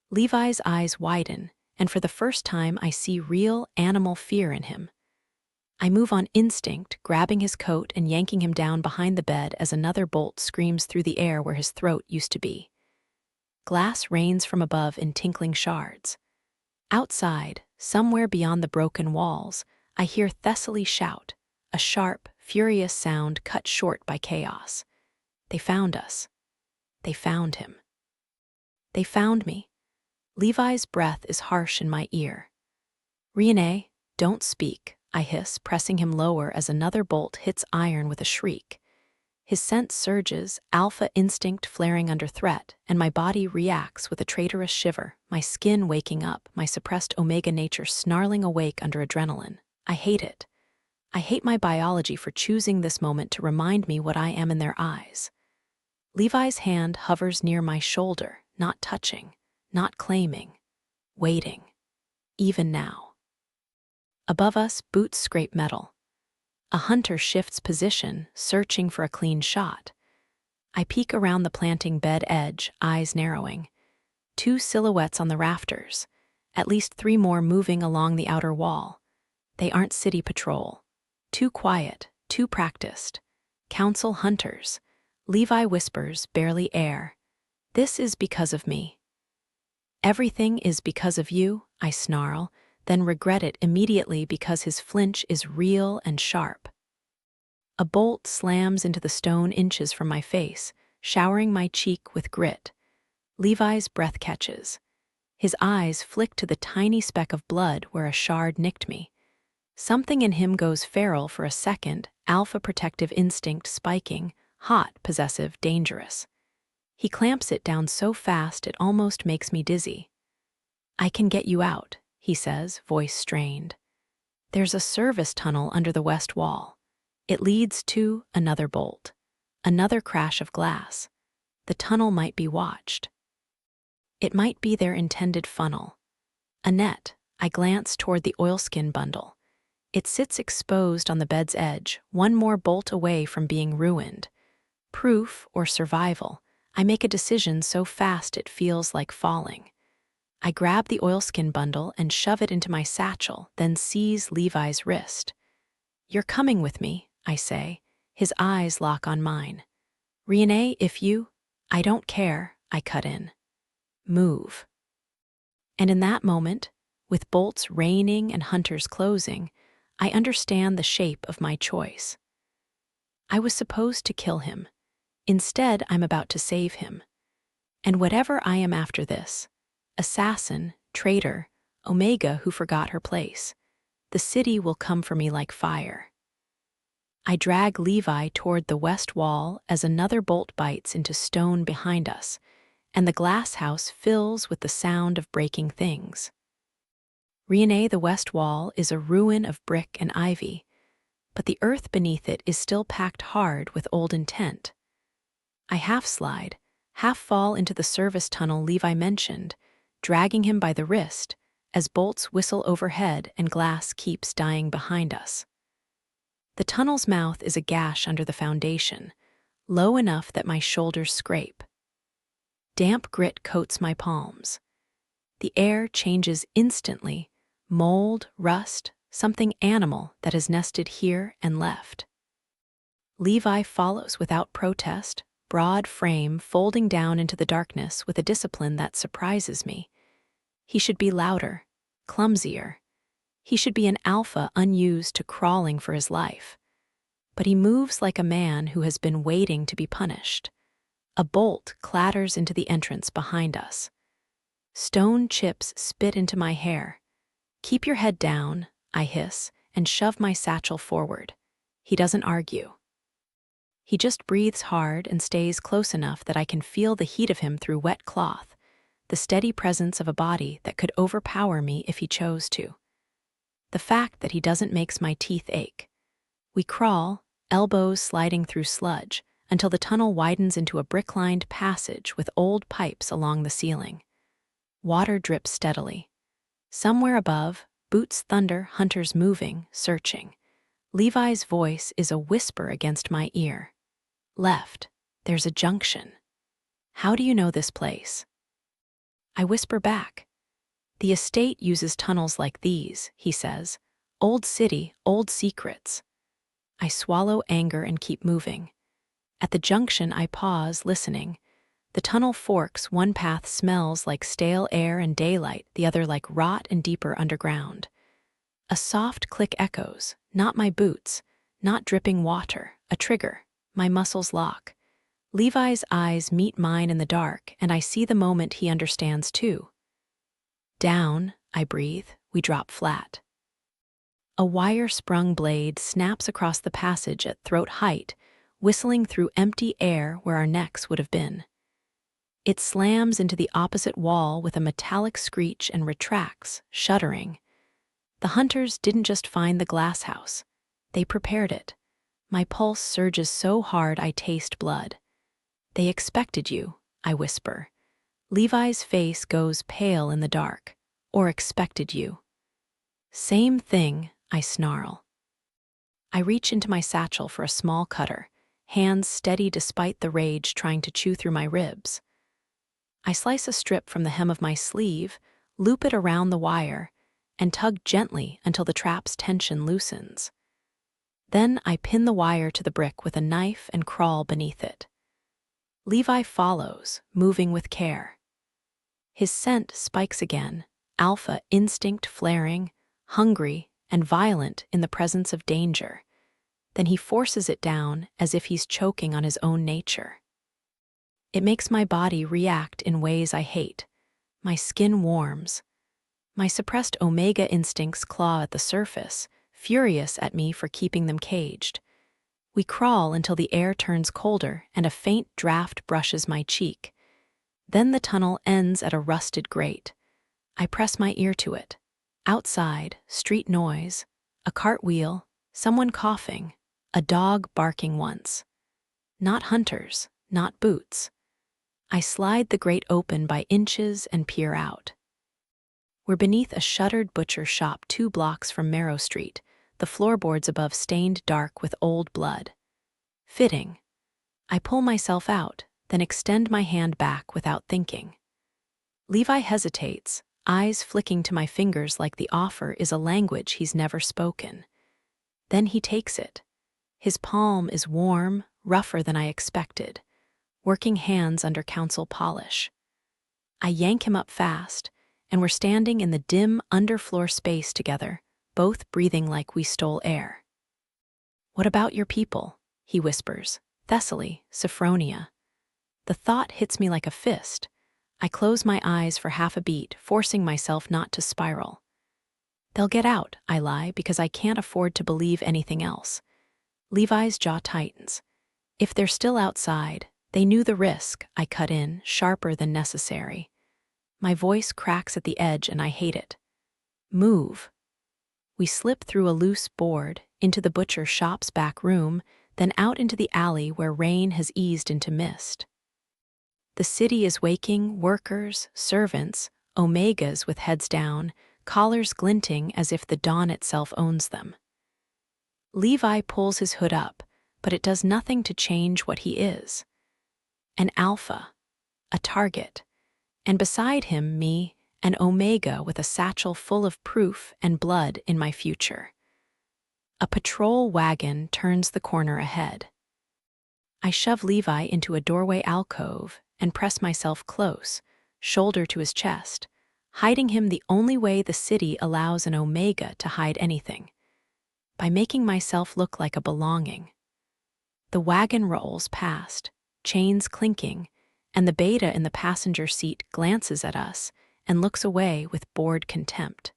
Speaker 1: Levi's eyes widen, and for the first time I see real animal fear in him. I move on instinct, grabbing his coat and yanking him down behind the bed as another bolt screams through the air where his throat used to be. Glass rains from above in tinkling shards. Outside, somewhere beyond the broken walls, I hear Thessaly shout, a sharp, furious sound cut short by chaos. They found us. They found him. They found me. Levi's breath is harsh in my ear. Reina, don't speak, I hiss, pressing him lower as another bolt hits iron with a shriek. His sense surges, alpha instinct flaring under threat, and my body reacts with a traitorous shiver, my skin waking up, my suppressed omega nature snarling awake under adrenaline. I hate it. I hate my biology for choosing this moment to remind me what I am in their eyes. Levi's hand hovers near my shoulder, not touching, not claiming, waiting, even now. Above us, boots scrape metal. A hunter shifts position, searching for a clean shot. I peek around the planting bed edge, eyes narrowing. 2 silhouettes on the rafters, at least 3 more moving along the outer wall. They aren't city patrol. Too quiet, too practiced. Council hunters. Levi whispers, barely air. This is because of me. Everything is because of you, I snarl, then regret it immediately because his flinch is real and sharp. A bolt slams into the stone inches from my face, showering my cheek with grit. Levi's breath catches. His eyes flick to the tiny speck of blood where a shard nicked me. Something in him goes feral for a second, alpha protective instinct spiking, hot, possessive, dangerous. He clamps it down so fast it almost makes me dizzy. I can get you out, he says, voice strained. There's a service tunnel under the west wall. It leads to another bolt. Another crash of glass. The tunnel might be watched. It might be their intended funnel. A net. I glance toward the oilskin bundle. It sits exposed on the bed's edge, one more bolt away from being ruined. Proof or survival, I make a decision so fast it feels like falling. I grab the oilskin bundle and shove it into my satchel, then seize Levi's wrist. "You're coming with me," I say. His eyes lock on mine. "Reina, if you—" "I don't care," I cut in. "Move." And in that moment, with bolts raining and hunters closing, I understand the shape of my choice. I was supposed to kill him. Instead, I'm about to save him. And whatever I am after this, assassin, traitor, Omega who forgot her place, the city will come for me like fire. I drag Levi toward the west wall as another bolt bites into stone behind us, and the glass house fills with the sound of breaking things. Reina, the west wall is a ruin of brick and ivy, but the earth beneath it is still packed hard with old intent. I half slide, half fall into the service tunnel Levi mentioned, dragging him by the wrist as bolts whistle overhead and glass keeps dying behind us. The tunnel's mouth is a gash under the foundation, low enough that my shoulders scrape. Damp grit coats my palms. The air changes instantly, mold, rust, something animal that has nested here and left. Levi follows without protest, broad frame folding down into the darkness with a discipline that surprises me. He should be louder, clumsier. He should be an alpha unused to crawling for his life. But he moves like a man who has been waiting to be punished. A bolt clatters into the entrance behind us. Stone chips spit into my hair. "Keep your head down," I hiss, and shove my satchel forward. He doesn't argue. He just breathes hard and stays close enough that I can feel the heat of him through wet cloth, the steady presence of a body that could overpower me if he chose to. The fact that he doesn't makes my teeth ache. We crawl, elbows sliding through sludge, until the tunnel widens into a brick-lined passage with old pipes along the ceiling. Water drips steadily. Somewhere above, boots thunder, hunters moving, searching. Levi's voice is a whisper against my ear. "Left. There's a junction. How do you know this place?" I whisper back. "The estate uses tunnels like these," he says. "Old city, old secrets." I swallow anger and keep moving. At the junction, I pause, listening. The tunnel forks, one path smells like stale air and daylight, the other like rot and deeper underground. A soft click echoes, not my boots, not dripping water, a trigger. My muscles lock. Levi's eyes meet mine in the dark, and I see the moment he understands too. "Down," I breathe, we drop flat. A wire-sprung blade snaps across the passage at throat height, whistling through empty air where our necks would have been. It slams into the opposite wall with a metallic screech and retracts, shuddering. The hunters didn't just find the glass house. They prepared it. My pulse surges so hard I taste blood. "They expected you," I whisper. Levi's face goes pale in the dark. "Or expected you." "Same thing," I snarl. I reach into my satchel for a small cutter, hands steady despite the rage trying to chew through my ribs. I slice a strip from the hem of my sleeve, loop it around the wire, and tug gently until the trap's tension loosens. Then I pin the wire to the brick with a knife and crawl beneath it. Levi follows, moving with care. His scent spikes again, alpha instinct flaring, hungry and violent in the presence of danger. Then he forces it down as if he's choking on his own nature. It makes my body react in ways I hate. My skin warms. My suppressed Omega instincts claw at the surface, furious at me for keeping them caged. We crawl until the air turns colder and a faint draft brushes my cheek. Then the tunnel ends at a rusted grate. I press my ear to it. Outside, street noise, a cartwheel, someone coughing, a dog barking once. Not hunters, not boots. I slide the grate open by inches and peer out. We're beneath a shuttered butcher shop 2 blocks from Marrow Street, the floorboards above stained dark with old blood. Fitting. I pull myself out, then extend my hand back without thinking. Levi hesitates, eyes flicking to my fingers like the offer is a language he's never spoken. Then he takes it. His palm is warm, rougher than I expected, working hands under council polish. I yank him up fast, and we're standing in the dim underfloor space together, both breathing like we stole air. "What about your people?" he whispers. "Thessaly, Sophronia." The thought hits me like a fist. I close my eyes for half a beat, forcing myself not to spiral. "They'll get out," I lie, because I can't afford to believe anything else. Levi's jaw tightens. "If they're still outside, they knew the risk," I cut in, sharper than necessary. My voice cracks at the edge and I hate it. "Move." We slip through a loose board, into the butcher shop's back room, then out into the alley where rain has eased into mist. The city is waking, workers, servants, Omegas with heads down, collars glinting as if the dawn itself owns them. Levi pulls his hood up, but it does nothing to change what he is. An alpha, a target, and beside him me, an Omega with a satchel full of proof and blood in my future. A patrol wagon turns the corner ahead. I shove Levi into a doorway alcove and press myself close, shoulder to his chest, hiding him the only way the city allows an Omega to hide anything, by making myself look like a belonging. The wagon rolls past, chains clinking, and the beta in the passenger seat glances at us and looks away with bored contempt.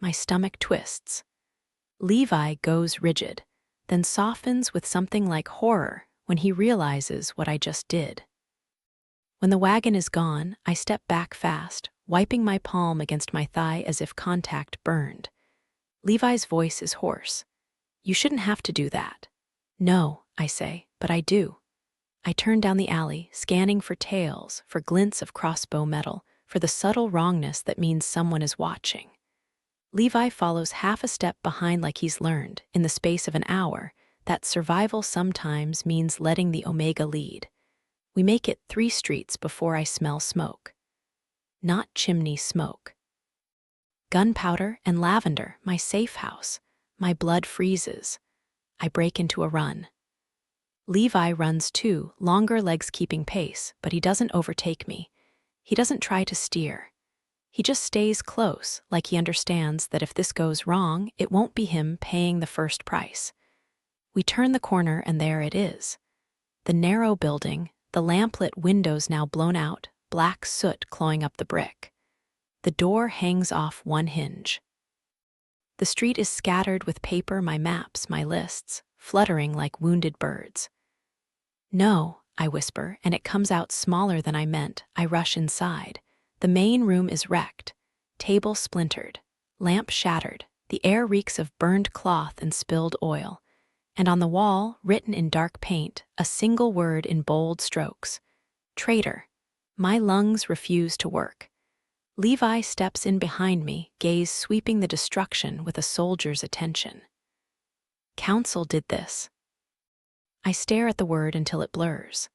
Speaker 1: My stomach twists. Levi goes rigid, then softens with something like horror when he realizes what I just did. When the wagon is gone, I step back fast, wiping my palm against my thigh as if contact burned. Levi's voice is hoarse. "You shouldn't have to do that." "No," I say, "but I do." I turn down the alley, scanning for tails, for glints of crossbow metal, for the subtle wrongness that means someone is watching. Levi follows half a step behind like he's learned, in the space of an hour, that survival sometimes means letting the Omega lead. We make it 3 streets before I smell smoke. Not chimney smoke. Gunpowder and lavender, my safe house. My blood freezes. I break into a run. Levi runs too, longer legs keeping pace, but he doesn't overtake me. He doesn't try to steer. He just stays close, like he understands that if this goes wrong, it won't be him paying the first price. We turn the corner and there it is. The narrow building, the lamplit windows now blown out, black soot clawing up the brick. The door hangs off one hinge. The street is scattered with paper, my maps, my lists, fluttering like wounded birds. "No," I whisper, and it comes out smaller than I meant. I rush inside. The main room is wrecked. Table splintered. Lamp shattered. The air reeks of burned cloth and spilled oil. And on the wall, written in dark paint, a single word in bold strokes. "Traitor." My lungs refuse to work. Levi steps in behind me, gaze sweeping the destruction with a soldier's attention. "Council did this." I stare at the word until it blurs.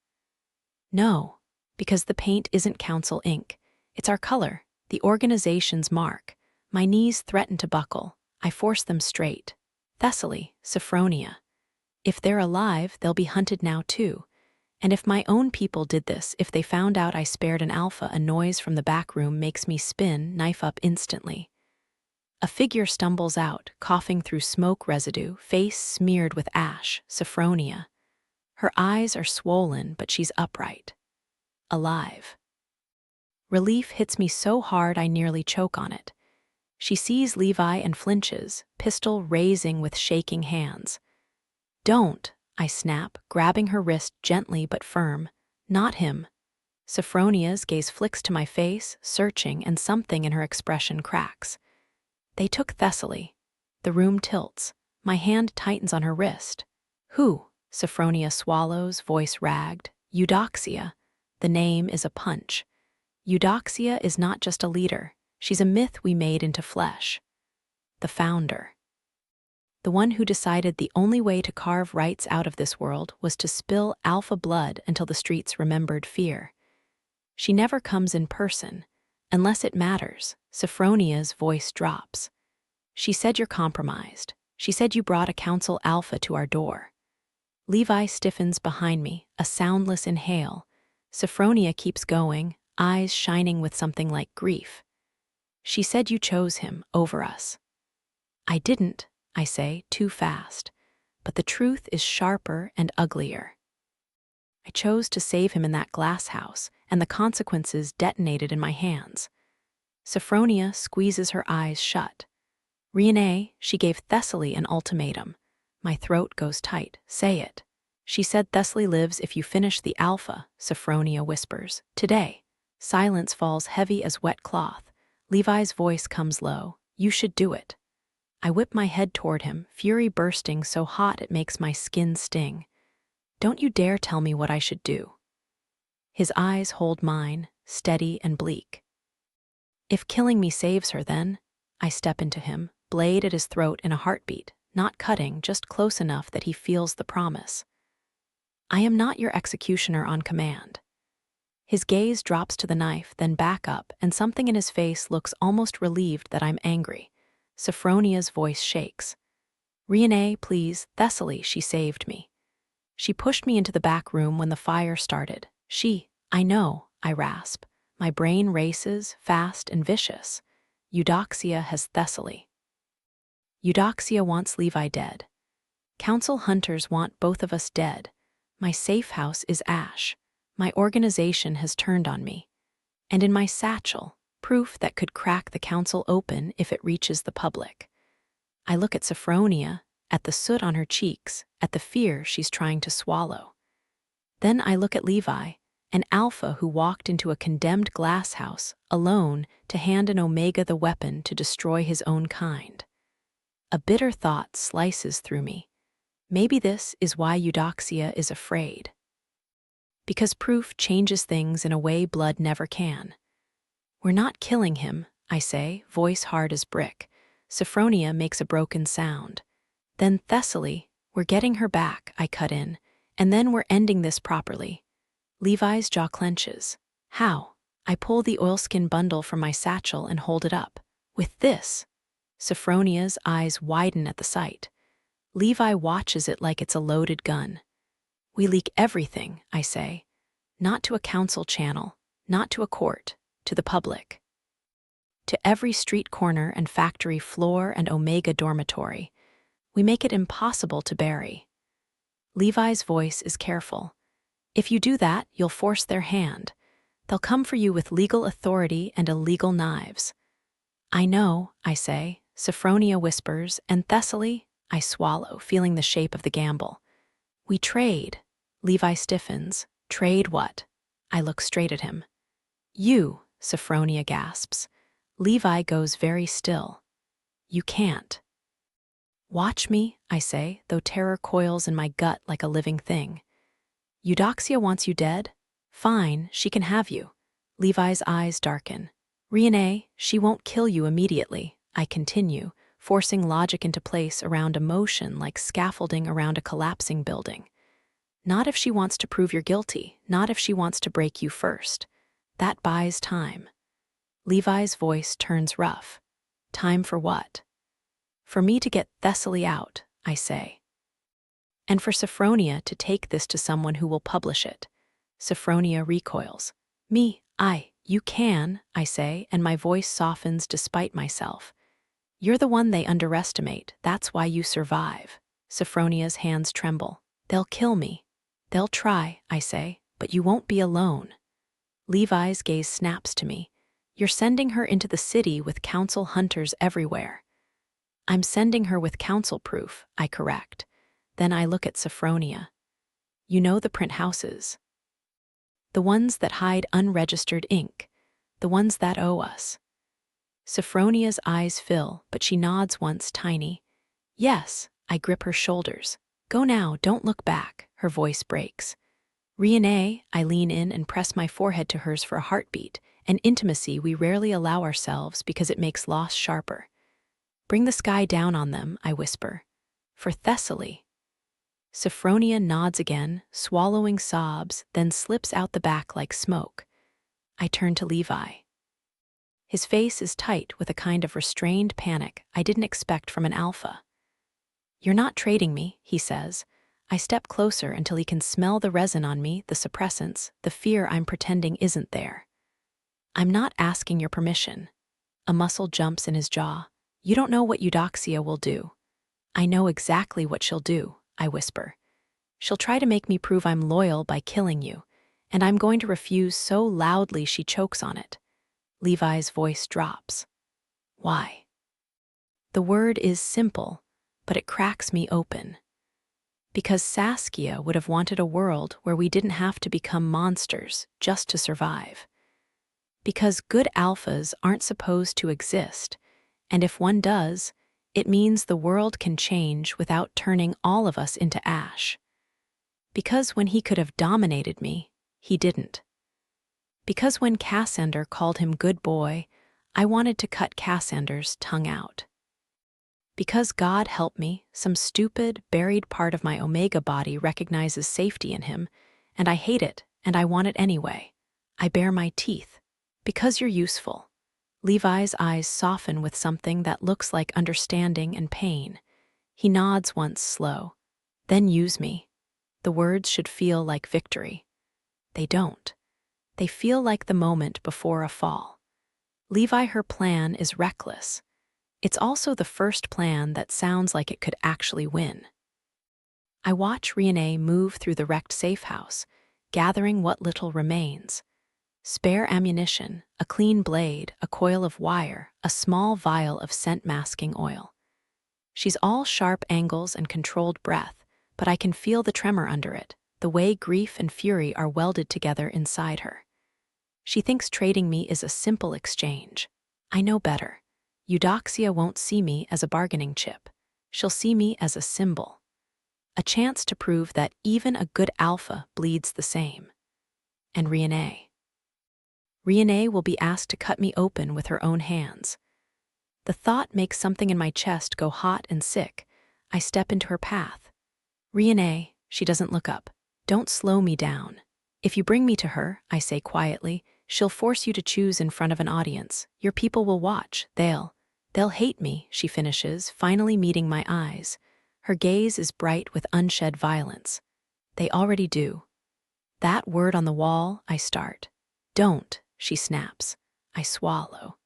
Speaker 1: "No, because the paint isn't council ink. It's our color, the organization's mark." My knees threaten to buckle. I force them straight. "Thessaly, Sophronia. If they're alive, they'll be hunted now too. And if my own people did this, if they found out I spared an alpha, a noise from the back room makes me spin, knife up instantly. A figure stumbles out, coughing through smoke residue, face smeared with ash. Sophronia. Her eyes are swollen, but she's upright. Alive. Relief hits me so hard I nearly choke on it. She sees Levi and flinches, pistol raising with shaking hands. "Don't," I snap, grabbing her wrist gently but firm. "Not him." Sophronia's gaze flicks to my face, searching, and something in her expression cracks. "They took Thessaly." The room tilts. My hand tightens on her wrist. "Who?" Sophronia swallows, voice ragged. "Eudoxia." The name is a punch. Eudoxia is not just a leader. She's a myth we made into flesh. The founder. the one who decided the only way to carve rights out of this world was to spill alpha blood until the streets remembered fear. She never comes in person. Unless it matters, Sophronia's voice drops. She said you're compromised. She said you brought a council alpha to our door. Levi stiffens behind me, a soundless inhale. Sophronia keeps going, eyes shining with something like grief. She said you chose him over us. I didn't, I say, too fast. But the truth is sharper and uglier. I chose to save him in that glass house, and the consequences detonated in my hands. Sophronia squeezes her eyes shut. Reina, she gave Thessaly an ultimatum. My throat goes tight. Say it. She said Thessaly lives if you finish the alpha, Sophronia whispers. Today. Silence falls heavy as wet cloth. Levi's voice comes low. You should do it. I whip my head toward him, fury bursting so hot it makes my skin sting. Don't you dare tell me what I should do. His eyes hold mine, steady and bleak. If killing me saves her, then, I step into him, blade at his throat in a heartbeat, not cutting, just close enough that he feels the promise. I am not your executioner on command. His gaze drops to the knife, then back up, and something in his face looks almost relieved that I'm angry. Sophronia's voice shakes. Reina, please, Thessaly, she saved me. She pushed me into the back room when the fire started. I know, I rasp. My brain races, fast and vicious. Eudoxia has Thessaly. Eudoxia wants Levi dead. Council hunters want both of us dead. My safe house is ash. My organization has turned on me. And in my satchel, proof that could crack the council open if it reaches the public. I look at Sophronia, at the soot on her cheeks, at the fear she's trying to swallow. Then I look at Levi, an alpha who walked into a condemned glass house, alone, to hand an Omega the weapon to destroy his own kind. A bitter thought slices through me. Maybe this is why Eudoxia is afraid. Because proof changes things in a way blood never can. We're not killing him, I say, voice hard as brick. Sophronia makes a broken sound. Then Thessaly, we're getting her back, I cut in, and then we're ending this properly. Levi's jaw clenches. How? I pull the oilskin bundle from my satchel and hold it up. With this. Sophronia's eyes widen at the sight. Levi watches it like it's a loaded gun. We leak everything, I say. Not to a council channel, not to a court, to the public. To every street corner and factory floor and Omega dormitory. We make it impossible to bury. Levi's voice is careful. If you do that, you'll force their hand. They'll come for you with legal authority and illegal knives. I know, I say. Sophronia whispers, and Thessaly, I swallow, feeling the shape of the gamble. We trade. Levi stiffens. Trade what? I look straight at him. You, Sophronia gasps. Levi goes very still. You can't. Watch me, I say, though terror coils in my gut like a living thing. Eudoxia wants you dead? Fine, she can have you. Levi's eyes darken. Reina, she won't kill you immediately, I continue, forcing logic into place around emotion like scaffolding around a collapsing building. Not if she wants to prove you're guilty, not if she wants to break you first. That buys time. Levi's voice turns rough. Time for what? For me to get Thessaly out, I say. And for Sophronia to take this to someone who will publish it. Sophronia recoils. You can, I say, and my voice softens despite myself. You're the one they underestimate, that's why you survive. Sophronia's hands tremble. They'll kill me. They'll try, I say, but you won't be alone. Levi's gaze snaps to me. You're sending her into the city with council hunters everywhere. I'm sending her with council proof, I correct. Then I look at Sophronia. You know the print houses. The ones that hide unregistered ink. The ones that owe us. Sophronia's eyes fill, but she nods once tiny. Yes, I grip her shoulders. Go now, don't look back, her voice breaks. Reina, I lean in and press my forehead to hers for a heartbeat, an intimacy we rarely allow ourselves because it makes loss sharper. Bring the sky down on them, I whisper. For Thessaly. Sophronia nods again, swallowing sobs, then slips out the back like smoke. I turn to Levi. His face is tight with a kind of restrained panic I didn't expect from an alpha. "You're not trading me," he says. I step closer until he can smell the resin on me, the suppressants, the fear I'm pretending isn't there. "I'm not asking your permission." A muscle jumps in his jaw. "You don't know what Eudoxia will do." "I know exactly what she'll do," I whisper. "She'll try to make me prove I'm loyal by killing you, and I'm going to refuse so loudly she chokes on it." Levi's voice drops. "Why?" The word is simple, but it cracks me open. Because Saskia would have wanted a world where we didn't have to become monsters just to survive. Because good alphas aren't supposed to exist, and if one does, it means the world can change without turning all of us into ash. Because when he could have dominated me, he didn't. Because when Cassander called him good boy, I wanted to cut Cassander's tongue out. Because God help me, some stupid, buried part of my Omega body recognizes safety in him, and I hate it, and I want it anyway. I bare my teeth. Because you're useful. Levi's eyes soften with something that looks like understanding and pain. He nods once slow. "Then use me." The words should feel like victory. They don't. They feel like the moment before a fall. Levi, her plan is reckless. It's also the first plan that sounds like it could actually win. I watch Reina move through the wrecked safe house, gathering what little remains. Spare ammunition, a clean blade, a coil of wire, a small vial of scent-masking oil. She's all sharp angles and controlled breath, but I can feel the tremor under it, the way grief and fury are welded together inside her. She thinks trading me is a simple exchange. I know better. Eudoxia won't see me as a bargaining chip. She'll see me as a symbol. A chance to prove that even a good alpha bleeds the same. And Reina will be asked to cut me open with her own hands. The thought makes something in my chest go hot and sick. I step into her path. "Reina," she doesn't look up. "Don't slow me down. If you bring me to her," I say quietly, "she'll force you to choose in front of an audience. Your people will watch. They'll hate me," she finishes, finally meeting my eyes. Her gaze is bright with unshed violence. "They already do." "That word on the wall," I start. "Don't," she snaps. I swallow.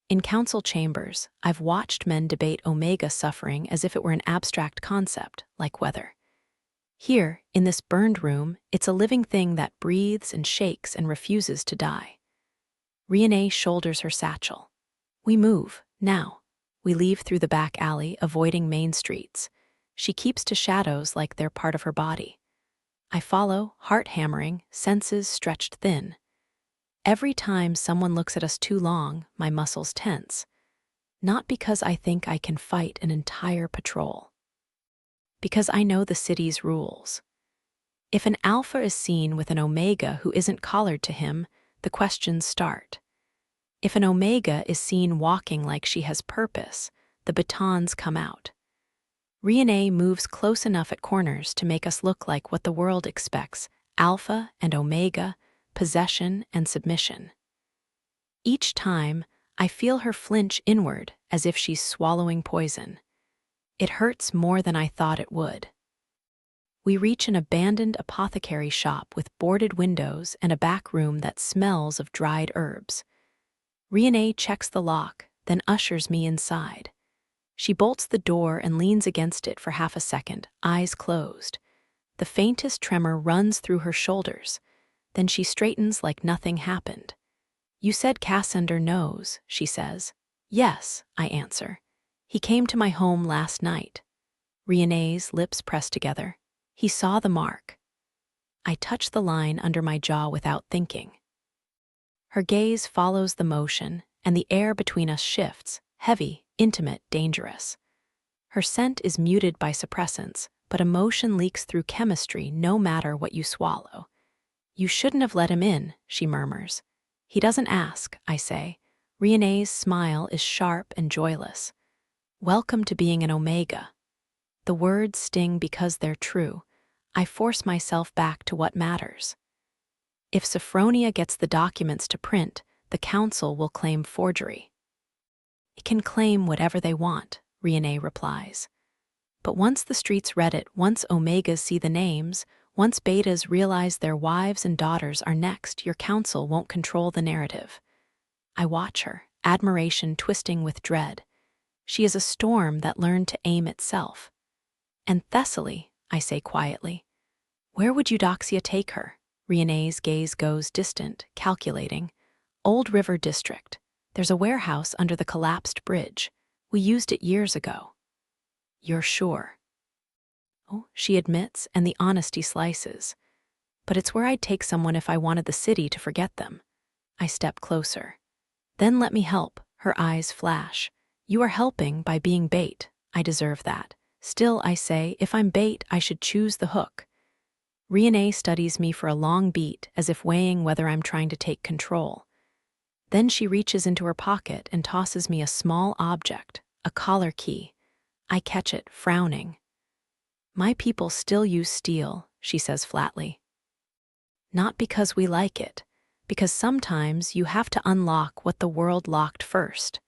Speaker 1: In council chambers, I've watched men debate Omega suffering as if it were an abstract concept, like weather. Here, in this burned room, it's a living thing that breathes and shakes and refuses to die. Reina shoulders her satchel. We move, now. We leave through the back alley, avoiding main streets. She keeps to shadows like they're part of her body. I follow, heart hammering, senses stretched thin. Every time someone looks at us too long, my muscles tense. Not because I think I can fight an entire patrol. Because I know the city's rules. If an alpha is seen with an Omega who isn't collared to him, the questions start. If an Omega is seen walking like she has purpose, the batons come out. Reina moves close enough at corners to make us look like what the world expects: alpha and Omega, possession and submission. Each time, I feel her flinch inward as if she's swallowing poison. It hurts more than I thought it would. We reach an abandoned apothecary shop with boarded windows and a back room that smells of dried herbs. Reina checks the lock, then ushers me inside. She bolts the door and leans against it for half a second, eyes closed. The faintest tremor runs through her shoulders. Then she straightens like nothing happened. "You said Cassander knows," she says. "Yes," I answer. "He came to my home last night." Reina's lips press together. "He saw the mark." I touch the line under my jaw without thinking. Her gaze follows the motion, and the air between us shifts, heavy, intimate, dangerous. Her scent is muted by suppressants, but emotion leaks through chemistry no matter what you swallow. "You shouldn't have let him in," she murmurs. "He doesn't ask," I say. Reina's smile is sharp and joyless. "Welcome to being an Omega." The words sting because they're true. I force myself back to what matters. If Sophronia gets the documents to print, the council will claim forgery. It can claim whatever they want, Reina replies. But once the streets read it, once Omegas see the names, once Betas realize their wives and daughters are next, your council won't control the narrative. I watch her, admiration twisting with dread. She is a storm that learned to aim itself. And Thessaly, I say quietly. Where would Eudoxia take her? Reina's gaze goes distant, calculating. Old River District. There's a warehouse under the collapsed bridge. We used it years ago. You're sure? Oh, she admits, and the honesty slices. But it's where I'd take someone if I wanted the city to forget them. I step closer. Then let me help, her eyes flash. You are helping by being bait. I deserve that. Still, I say, if I'm bait, I should choose the hook. Reina studies me for a long beat, as if weighing whether I'm trying to take control. Then she reaches into her pocket and tosses me a small object, a collar key. I catch it, frowning. My people still use steel, she says flatly. Not because we like it, because sometimes you have to unlock what the world locked first.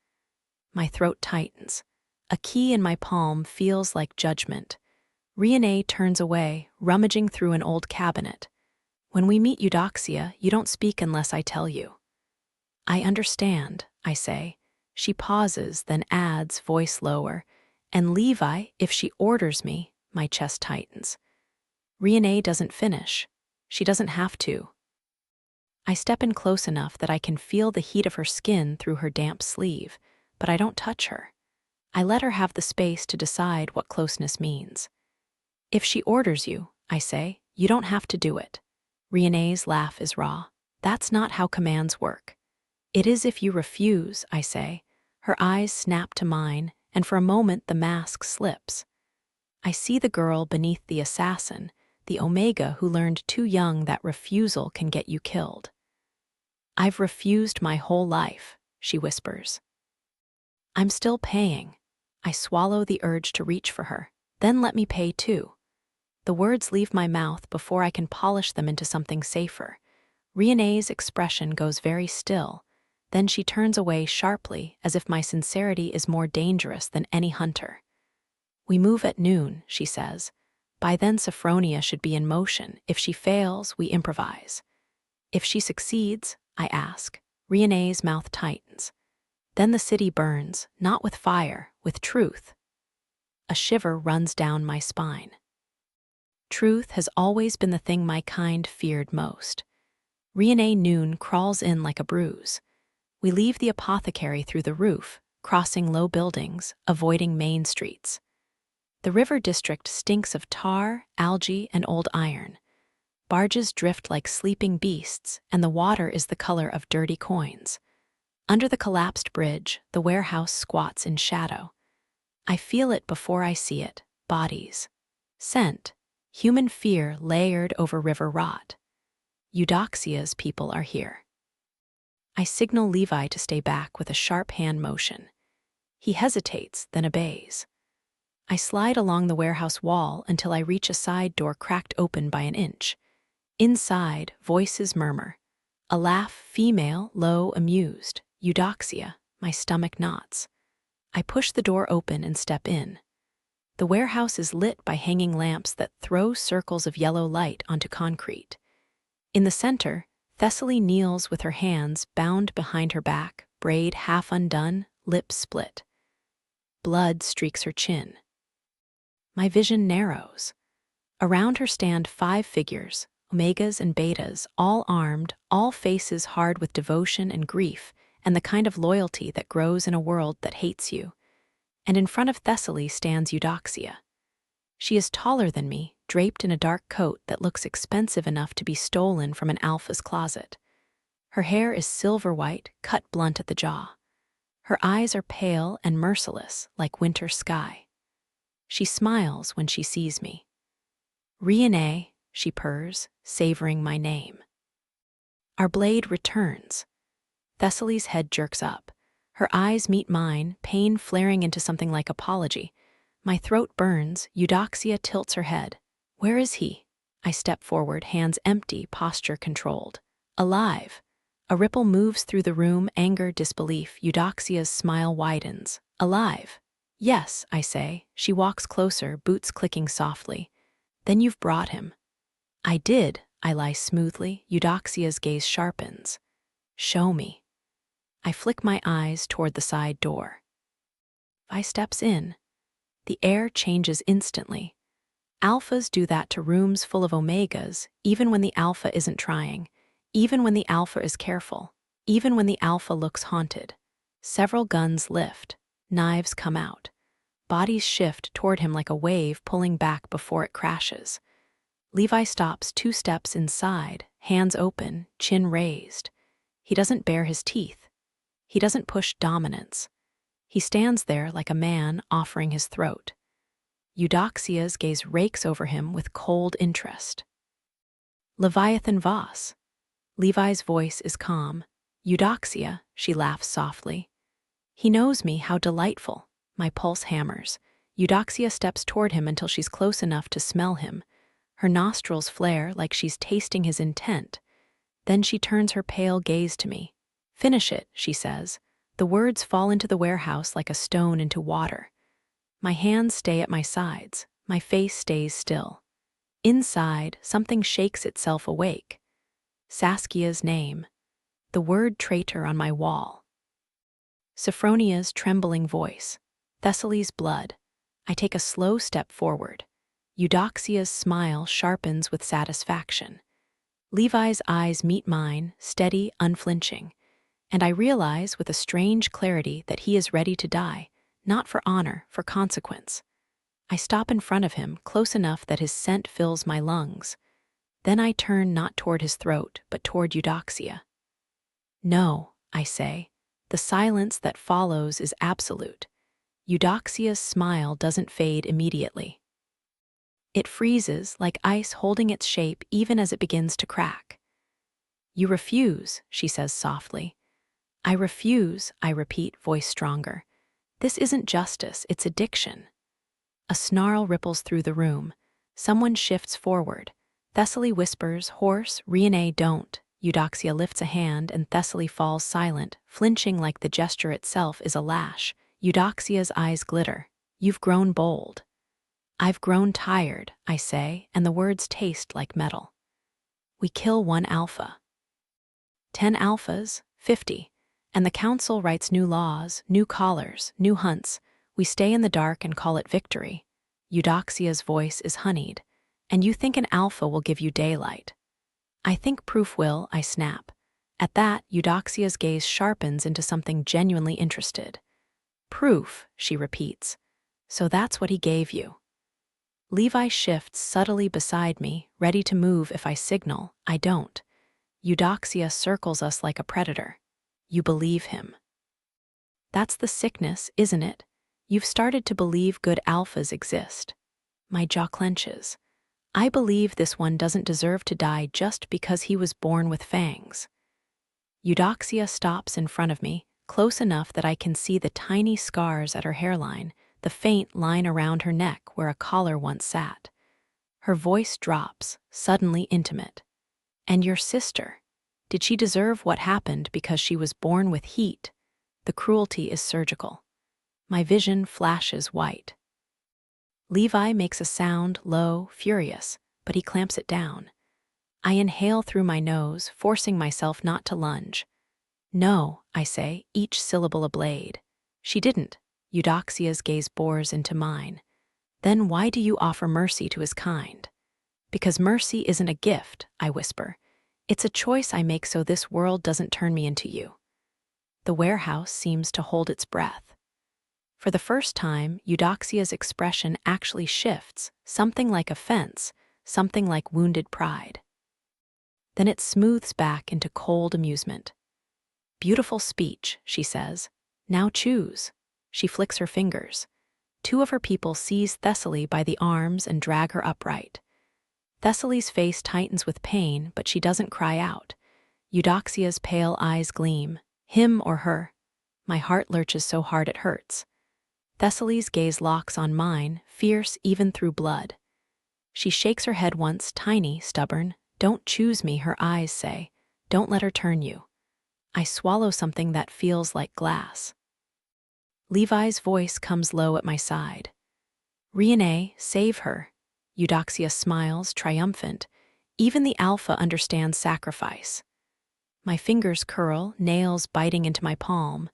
Speaker 1: My throat tightens. A key in my palm feels like judgment. Reina turns away, rummaging through an old cabinet. When we meet Eudoxia, you don't speak unless I tell you. I understand, I say. She pauses, then adds, voice lower, and Levi, if she orders me, my chest tightens. Reina doesn't finish. She doesn't have to. I step in close enough that I can feel the heat of her skin through her damp sleeve, but I don't touch her. I let her have the space to decide what closeness means. If she orders you, I say, you don't have to do it. Reina's laugh is raw. That's not how commands work. It is if you refuse, I say. Her eyes snap to mine, and for a moment the mask slips. I see the girl beneath the assassin, the Omega who learned too young that refusal can get you killed. I've refused my whole life, she whispers. I'm still paying. I swallow the urge to reach for her. Then let me pay too. The words leave my mouth before I can polish them into something safer. Reina's expression goes very still. Then she turns away sharply, as if my sincerity is more dangerous than any hunter. We move at noon, she says. By then Sophronia should be in motion. If she fails, we improvise. If she succeeds, I ask. Reina's mouth tightens. Then the city burns, not with fire, with truth. A shiver runs down my spine. Truth has always been the thing my kind feared most. Reina noon crawls in like a bruise. We leave the apothecary through the roof, crossing low buildings, avoiding main streets. The river district stinks of tar, algae, and old iron. Barges drift like sleeping beasts, and the water is the color of dirty coins. Under the collapsed bridge, the warehouse squats in shadow. I feel it before I see it, bodies. Scent, human fear layered over river rot. Eudoxia's people are here. I signal Levi to stay back with a sharp hand motion. He hesitates, then obeys. I slide along the warehouse wall until I reach a side door cracked open by an inch. Inside, voices murmur. A laugh, female, low, amused. Eudoxia, my stomach knots. I push the door open and step in. The warehouse is lit by hanging lamps that throw circles of yellow light onto concrete. In the center, Thessaly kneels with her hands bound behind her back, braid half undone, lips split. Blood streaks her chin. My vision narrows. Around her stand 5 figures, Omegas and Betas, all armed, all faces hard with devotion and grief, and the kind of loyalty that grows in a world that hates you. And in front of Thessaly stands Eudoxia. She is taller than me, draped in a dark coat that looks expensive enough to be stolen from an alpha's closet. Her hair is silver white, cut blunt at the jaw. Her eyes are pale and merciless, like winter sky. She smiles when she sees me. Reina, she purrs, savoring my name. Our blade returns. Thessaly's head jerks up. Her eyes meet mine, pain flaring into something like apology. My throat burns, Eudoxia tilts her head. Where is he? I step forward, hands empty, posture controlled. Alive. A ripple moves through the room, anger, disbelief. Eudoxia's smile widens. Alive. Yes, I say. She walks closer, boots clicking softly. Then you've brought him. I did, I lie smoothly. Eudoxia's gaze sharpens. Show me. I flick my eyes toward the side door. I steps in. The air changes instantly. Alphas do that to rooms full of omegas, even when the alpha isn't trying, even when the alpha is careful, even when the alpha looks haunted. Several guns lift. Knives come out. Bodies shift toward him like a wave pulling back before it crashes. Levi stops 2 steps inside, hands open, chin raised. He doesn't bare his teeth. He doesn't push dominance. He stands there like a man offering his throat. Eudoxia's gaze rakes over him with cold interest. Leviathan Voss. Levi's voice is calm. Eudoxia, she laughs softly. He knows me, how delightful. My pulse hammers. Eudoxia steps toward him until she's close enough to smell him. Her nostrils flare like she's tasting his intent. Then she turns her pale gaze to me. Finish it, she says. The words fall into the warehouse like a stone into water. My hands stay at my sides. My face stays still. Inside, something shakes itself awake. Saskia's name. The word traitor on my wall. Sophronia's trembling voice. Thessaly's blood. I take a slow step forward. Eudoxia's smile sharpens with satisfaction. Levi's eyes meet mine, steady, unflinching. And I realize with a strange clarity that he is ready to die, not for honor, for consequence. I stop in front of him, close enough that his scent fills my lungs. Then I turn not toward his throat, but toward Eudoxia. No, I say. The silence that follows is absolute. Eudoxia's smile doesn't fade immediately. It freezes like ice holding its shape even as it begins to crack. You refuse, she says softly. I refuse, I repeat, voice stronger. This isn't justice, it's addiction. A snarl ripples through the room. Someone shifts forward. Thessaly whispers, hoarse, Reina, don't. Eudoxia lifts a hand and Thessaly falls silent, flinching like the gesture itself is a lash. Eudoxia's eyes glitter. You've grown bold. I've grown tired, I say, and the words taste like metal. We kill 1 alpha. 10 alphas, 50. And the council writes new laws, new collars, new hunts. We stay in the dark and call it victory. Eudoxia's voice is honeyed. And you think an alpha will give you daylight. I think proof will, I snap. At that, Eudoxia's gaze sharpens into something genuinely interested. Proof, she repeats. So that's what he gave you. Levi shifts subtly beside me, ready to move if I signal. I don't. Eudoxia circles us like a predator. You believe him. That's the sickness, isn't it? You've started to believe good alphas exist. My jaw clenches. I believe this one doesn't deserve to die just because he was born with fangs. Eudoxia stops in front of me, close enough that I can see the tiny scars at her hairline, the faint line around her neck where a collar once sat. Her voice drops, suddenly intimate. And your sister? Did she deserve what happened because she was born with heat? The cruelty is surgical. My vision flashes white. Levi makes a sound, low, furious, but he clamps it down. I inhale through my nose, forcing myself not to lunge. No, I say, each syllable a blade. She didn't. Eudoxia's gaze bores into mine. Then why do you offer mercy to his kind? Because mercy isn't a gift, I whisper. It's a choice I make so this world doesn't turn me into you. The warehouse seems to hold its breath. For the first time, Eudoxia's expression actually shifts, something like offense, something like wounded pride. Then it smooths back into cold amusement. Beautiful speech, she says. Now choose. She flicks her fingers. 2 of her people seize Thessaly by the arms and drag her upright. Thessaly's face tightens with pain, but she doesn't cry out. Eudoxia's pale eyes gleam. Him or her? My heart lurches so hard it hurts. Thessaly's gaze locks on mine, fierce even through blood. She shakes her head once, tiny, stubborn. Don't choose me, her eyes say. Don't let her turn you. I swallow something that feels like glass. Levi's voice comes low at my side. Reina, save her. Eudoxia smiles, triumphant. Even the alpha understands sacrifice. My fingers curl, nails biting into my palm.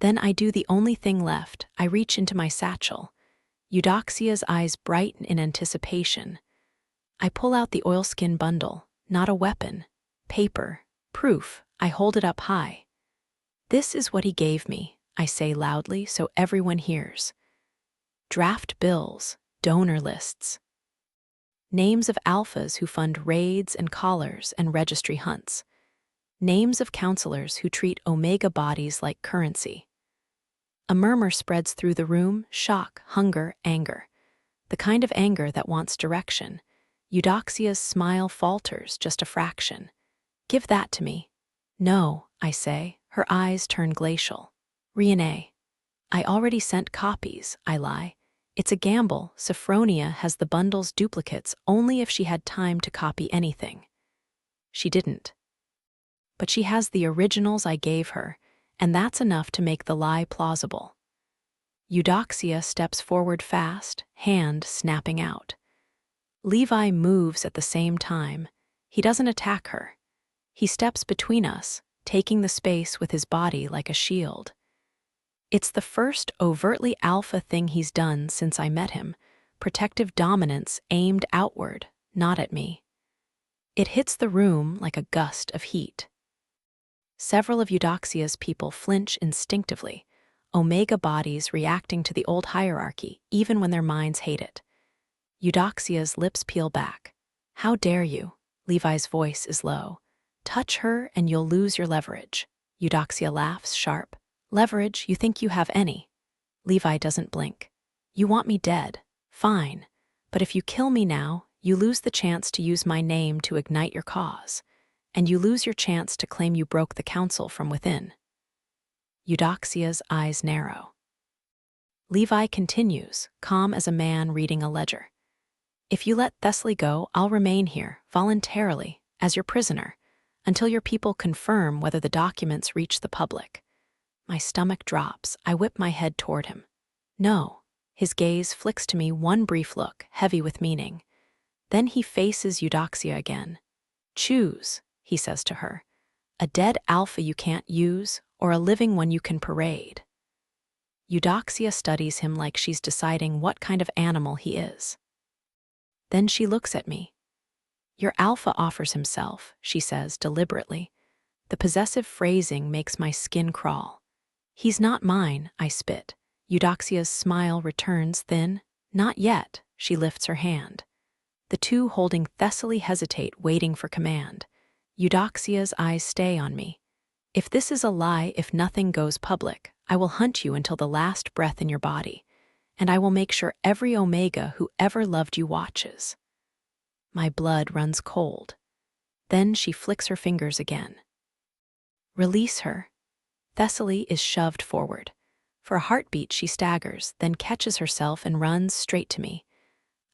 Speaker 1: Then I do the only thing left. I reach into my satchel. Eudoxia's eyes brighten in anticipation. I pull out the oilskin bundle, not a weapon. Paper, proof. I hold it up high. This is what he gave me, I say loudly so everyone hears. Draft bills, donor lists. Names of alphas who fund raids and collars and registry hunts. Names of counselors who treat omega bodies like currency. A murmur spreads through the room, shock, hunger, anger. The kind of anger that wants direction. Eudoxia's smile falters just a fraction. Give that to me. No, I say, her eyes turn glacial. Reina. I already sent copies, I lie. It's a gamble. Sophronia has the bundle's duplicates only if she had time to copy anything. She didn't. But she has the originals I gave her, and that's enough to make the lie plausible. Eudoxia steps forward fast, hand snapping out. Levi moves at the same time. He doesn't attack her. He steps between us, taking the space with his body like a shield. It's the first overtly alpha thing he's done since I met him, protective dominance aimed outward, not at me. It hits the room like a gust of heat. Several of Eudoxia's people flinch instinctively, omega bodies reacting to the old hierarchy even when their minds hate it. Eudoxia's lips peel back. How dare you? Levi's voice is low. Touch her and you'll lose your leverage. Eudoxia laughs, sharp. Leverage, you think you have any? Levi doesn't blink. You want me dead? Fine. But if you kill me now, you lose the chance to use my name to ignite your cause. And you lose your chance to claim you broke the council from within. Eudoxia's eyes narrow. Levi continues, calm as a man reading a ledger. If you let Thessaly go, I'll remain here, voluntarily, as your prisoner, until your people confirm whether the documents reach the public. My stomach drops. I whip my head toward him. No. His gaze flicks to me one brief look, heavy with meaning. Then he faces Eudoxia again. Choose, he says to her. A dead alpha you can't use, or a living one you can parade. Eudoxia studies him like she's deciding what kind of animal he is. Then she looks at me. Your alpha offers himself, she says deliberately. The possessive phrasing makes my skin crawl. He's not mine, I spit. Eudoxia's smile returns thin. Not yet, she lifts her hand. The two holding Thessaly hesitate, waiting for command. Eudoxia's eyes stay on me. If this is a lie, if nothing goes public, I will hunt you until the last breath in your body, and I will make sure every Omega who ever loved you watches. My blood runs cold. Then she flicks her fingers again. Release her. Thessaly is shoved forward. For a heartbeat, she staggers, then catches herself and runs straight to me.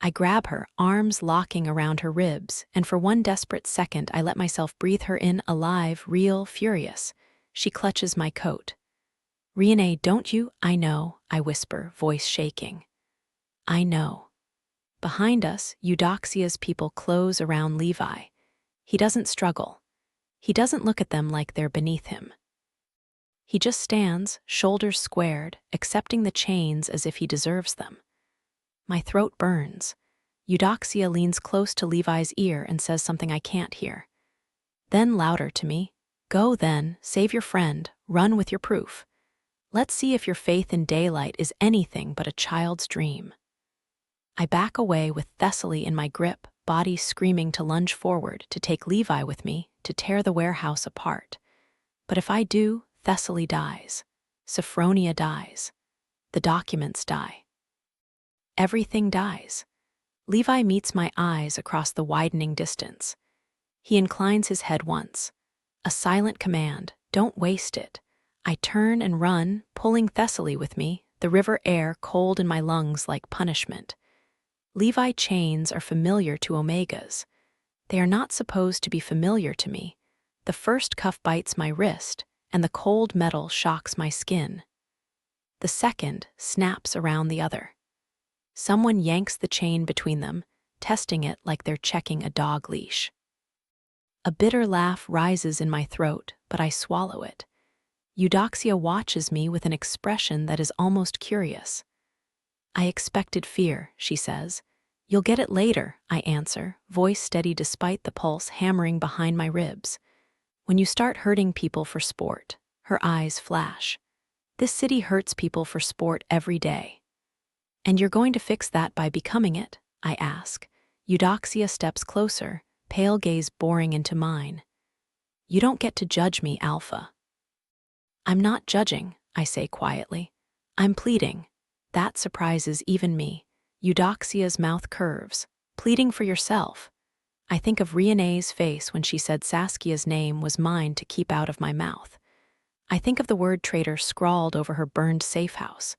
Speaker 1: I grab her, arms locking around her ribs, and for one desperate second I let myself breathe her in, alive, real, furious. She clutches my coat. Reina, don't you? I know, I whisper, voice shaking. I know. Behind us, Eudoxia's people close around Levi. He doesn't struggle. He doesn't look at them like they're beneath him. He just stands, shoulders squared, accepting the chains as if he deserves them. My throat burns. Eudoxia leans close to Levi's ear and says something I can't hear. Then louder to me, go then, save your friend, run with your proof. Let's see if your faith in daylight is anything but a child's dream. I back away with Thessaly in my grip, body screaming to lunge forward, to take Levi with me, to tear the warehouse apart. But if I do, Thessaly dies. Sophronia dies. The documents die. Everything dies. Levi meets my eyes across the widening distance. He inclines his head once. A silent command, don't waste it. I turn and run, pulling Thessaly with me, the river air cold in my lungs like punishment. Levi chains are familiar to Omegas. They are not supposed to be familiar to me. The first cuff bites my wrist, and the cold metal shocks my skin. The second snaps around the other. Someone yanks the chain between them, testing it like they're checking a dog leash. A bitter laugh rises in my throat, but I swallow it. Eudoxia watches me with an expression that is almost curious. "I expected fear," she says. "You'll get it later," I answer, voice steady despite the pulse hammering behind my ribs. "When you start hurting people for sport." Her eyes flash. "This city hurts people for sport every day." "And you're going to fix that by becoming it?" I ask. Eudoxia steps closer, pale gaze boring into mine. "You don't get to judge me, Alpha." "I'm not judging," I say quietly. "I'm pleading." That surprises even me. Eudoxia's mouth curves. "Pleading for yourself." I think of Reine's face when she said Saskia's name was mine to keep out of my mouth. I think of the word traitor scrawled over her burned safe house.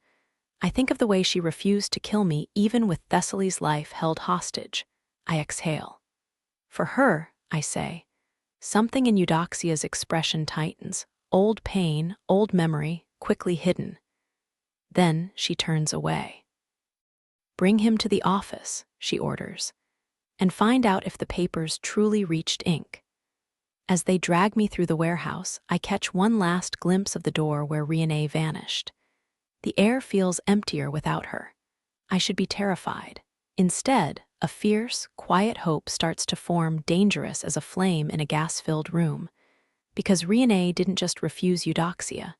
Speaker 1: I think of the way she refused to kill me even with Thessaly's life held hostage. I exhale. "For her," I say. Something in Eudoxia's expression tightens. Old pain, old memory, quickly hidden. Then she turns away. "Bring him to the office," she orders, "and find out if the papers truly reached ink." As they drag me through the warehouse, I catch one last glimpse of the door where Reina vanished. The air feels emptier without her. I should be terrified. Instead, a fierce, quiet hope starts to form, dangerous as a flame in a gas-filled room. Because Reina didn't just refuse Eudoxia.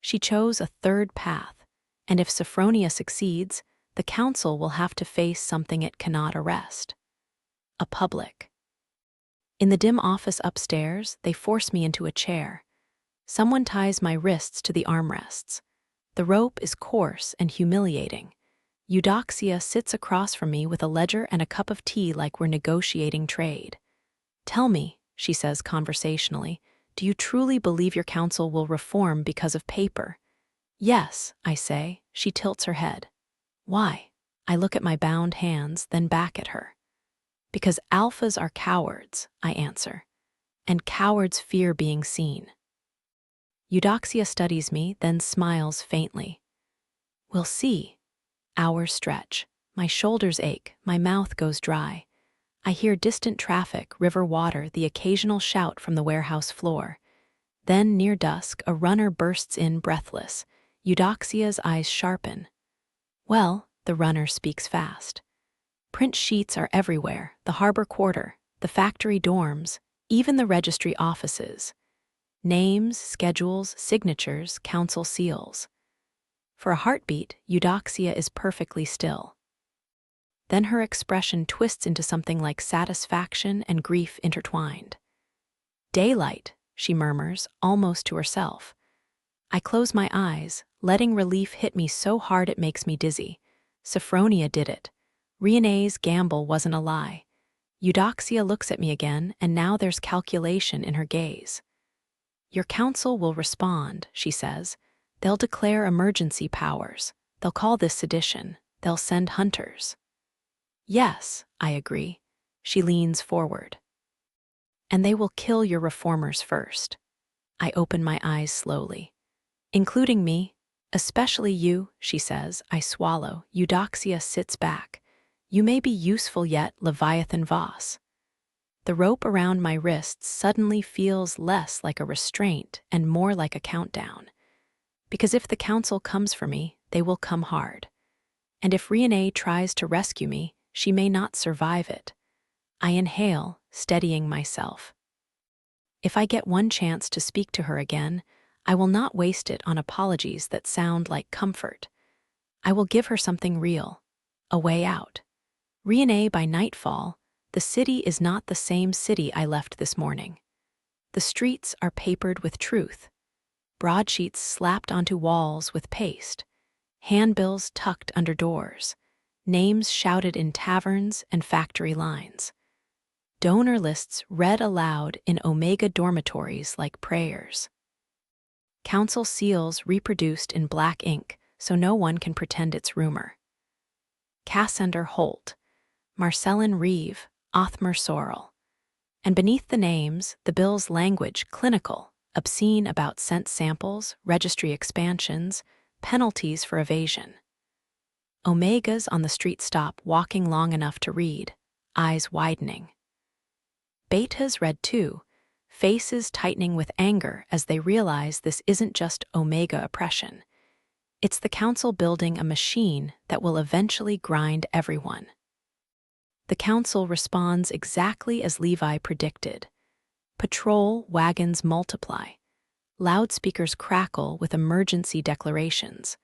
Speaker 1: She chose a third path, and if Sophronia succeeds, the council will have to face something it cannot arrest. A public. In the dim office upstairs, they force me into a chair. Someone ties my wrists to the armrests. The rope is coarse and humiliating. Eudoxia sits across from me with a ledger and a cup of tea like we're negotiating trade. "Tell me," she says conversationally, "do you truly believe your council will reform because of paper?" "Yes," I say. She tilts her head. "Why?" I look at my bound hands, then back at her. "Because alphas are cowards," I answer, "and cowards fear being seen." Eudoxia studies me, then smiles faintly. "We'll see." Hours stretch. My shoulders ache, my mouth goes dry. I hear distant traffic, river water, the occasional shout from the warehouse floor. Then, near dusk, a runner bursts in breathless. Eudoxia's eyes sharpen. "Well," the runner speaks fast. "Print sheets are everywhere, the harbor quarter, the factory dorms, even the registry offices. Names, schedules, signatures, council seals." For a heartbeat, Eudoxia is perfectly still. Then her expression twists into something like satisfaction and grief intertwined. "Daylight," she murmurs, almost to herself. I close my eyes, letting relief hit me so hard it makes me dizzy. Sophronia did it. Reina's gamble wasn't a lie. Eudoxia looks at me again, and now there's calculation in her gaze. "Your council will respond," she says. "They'll declare emergency powers. They'll call this sedition. They'll send hunters." "Yes," I agree. She leans forward. "And they will kill your reformers first." I open my eyes slowly. "Including me, especially you," she says. I swallow. Eudoxia sits back. "You may be useful yet, Leviathan Voss." The rope around my wrists suddenly feels less like a restraint and more like a countdown. Because if the council comes for me, they will come hard. And if Reina tries to rescue me, she may not survive it. I inhale, steadying myself. If I get one chance to speak to her again, I will not waste it on apologies that sound like comfort. I will give her something real, a way out. Reina, by nightfall, the city is not the same city I left this morning. The streets are papered with truth. Broadsheets slapped onto walls with paste. Handbills tucked under doors. Names shouted in taverns and factory lines. Donor lists read aloud in Omega dormitories like prayers. Council seals reproduced in black ink, so no one can pretend it's rumor. Cassandra Holt, Marcellin Reeve, Othmer Sorrell. And beneath the names, the bill's language clinical, obscene about scent samples, registry expansions, penalties for evasion. Omegas on the street stop walking long enough to read, eyes widening. Betas read too, faces tightening with anger as they realize this isn't just Omega oppression. It's the council building a machine that will eventually grind everyone. The council responds exactly as Levi predicted. Patrol wagons multiply. Loudspeakers crackle with emergency declarations.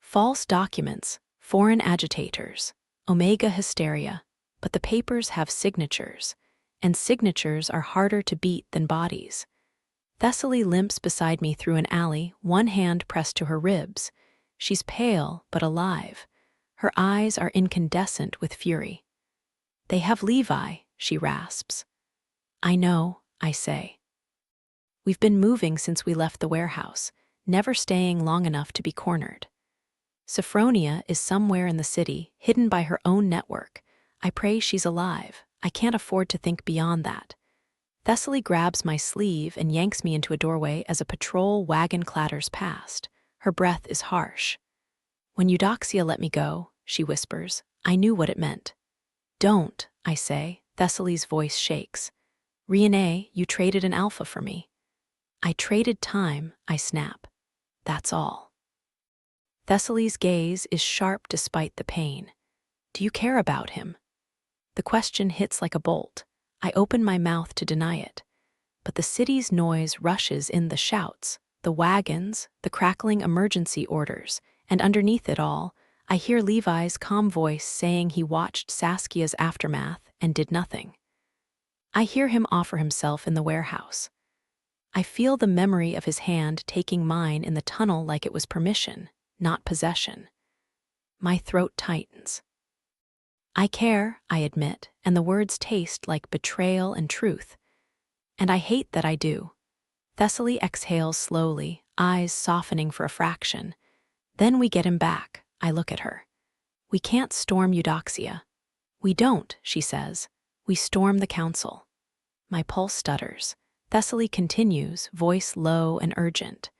Speaker 1: False documents, foreign agitators, Omega hysteria, but the papers have signatures, and signatures are harder to beat than bodies. Thessaly limps beside me through an alley, one hand pressed to her ribs. She's pale but alive. Her eyes are incandescent with fury. "They have Levi," she rasps. "I know," I say. "We've been moving since we left the warehouse, never staying long enough to be cornered. Sophronia is somewhere in the city, hidden by her own network. I pray she's alive. I can't afford to think beyond that." Thessaly grabs my sleeve and yanks me into a doorway as a patrol wagon clatters past. Her breath is harsh. "When Eudoxia let me go," she whispers, "I knew what it meant." "Don't," I say. Thessaly's voice shakes. "Reina, you traded an alpha for me." "I traded time," I snap. "That's all." Thessaly's gaze is sharp despite the pain. "Do you care about him?" The question hits like a bolt. I open my mouth to deny it. But the city's noise rushes in, the shouts, the wagons, the crackling emergency orders, and underneath it all, I hear Levi's calm voice saying he watched Saskia's aftermath and did nothing. I hear him offer himself in the warehouse. I feel the memory of his hand taking mine in the tunnel like it was permission, not possession. My throat tightens. "I care," I admit, and the words taste like betrayal and truth. And I hate that I do. Thessaly exhales slowly, eyes softening for a fraction. "Then we get him back," I look at her. "We can't storm Eudoxia." "We don't," she says. "We storm the council." My pulse stutters. Thessaly continues, voice low and urgent.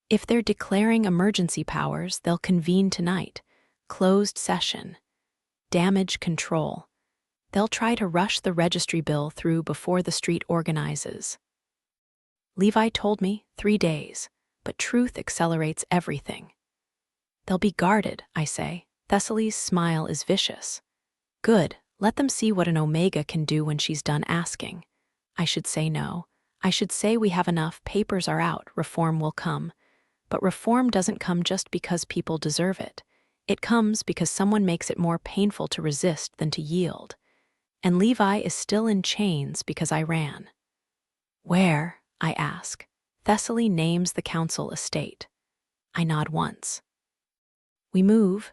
Speaker 1: "If they're declaring emergency powers, they'll convene tonight. Closed session. Damage control. They'll try to rush the registry bill through before the street organizes." Levi told me 3 days, but truth accelerates everything. "They'll be guarded," I say. Thessaly's smile is vicious. "Good, let them see what an Omega can do when she's done asking." I should say no. I should say we have enough, papers are out, reform will come. But reform doesn't come just because people deserve it. It comes because someone makes it more painful to resist than to yield. And Levi is still in chains because I ran. "Where?" I ask. Thessaly names the council estate. I nod once. We move.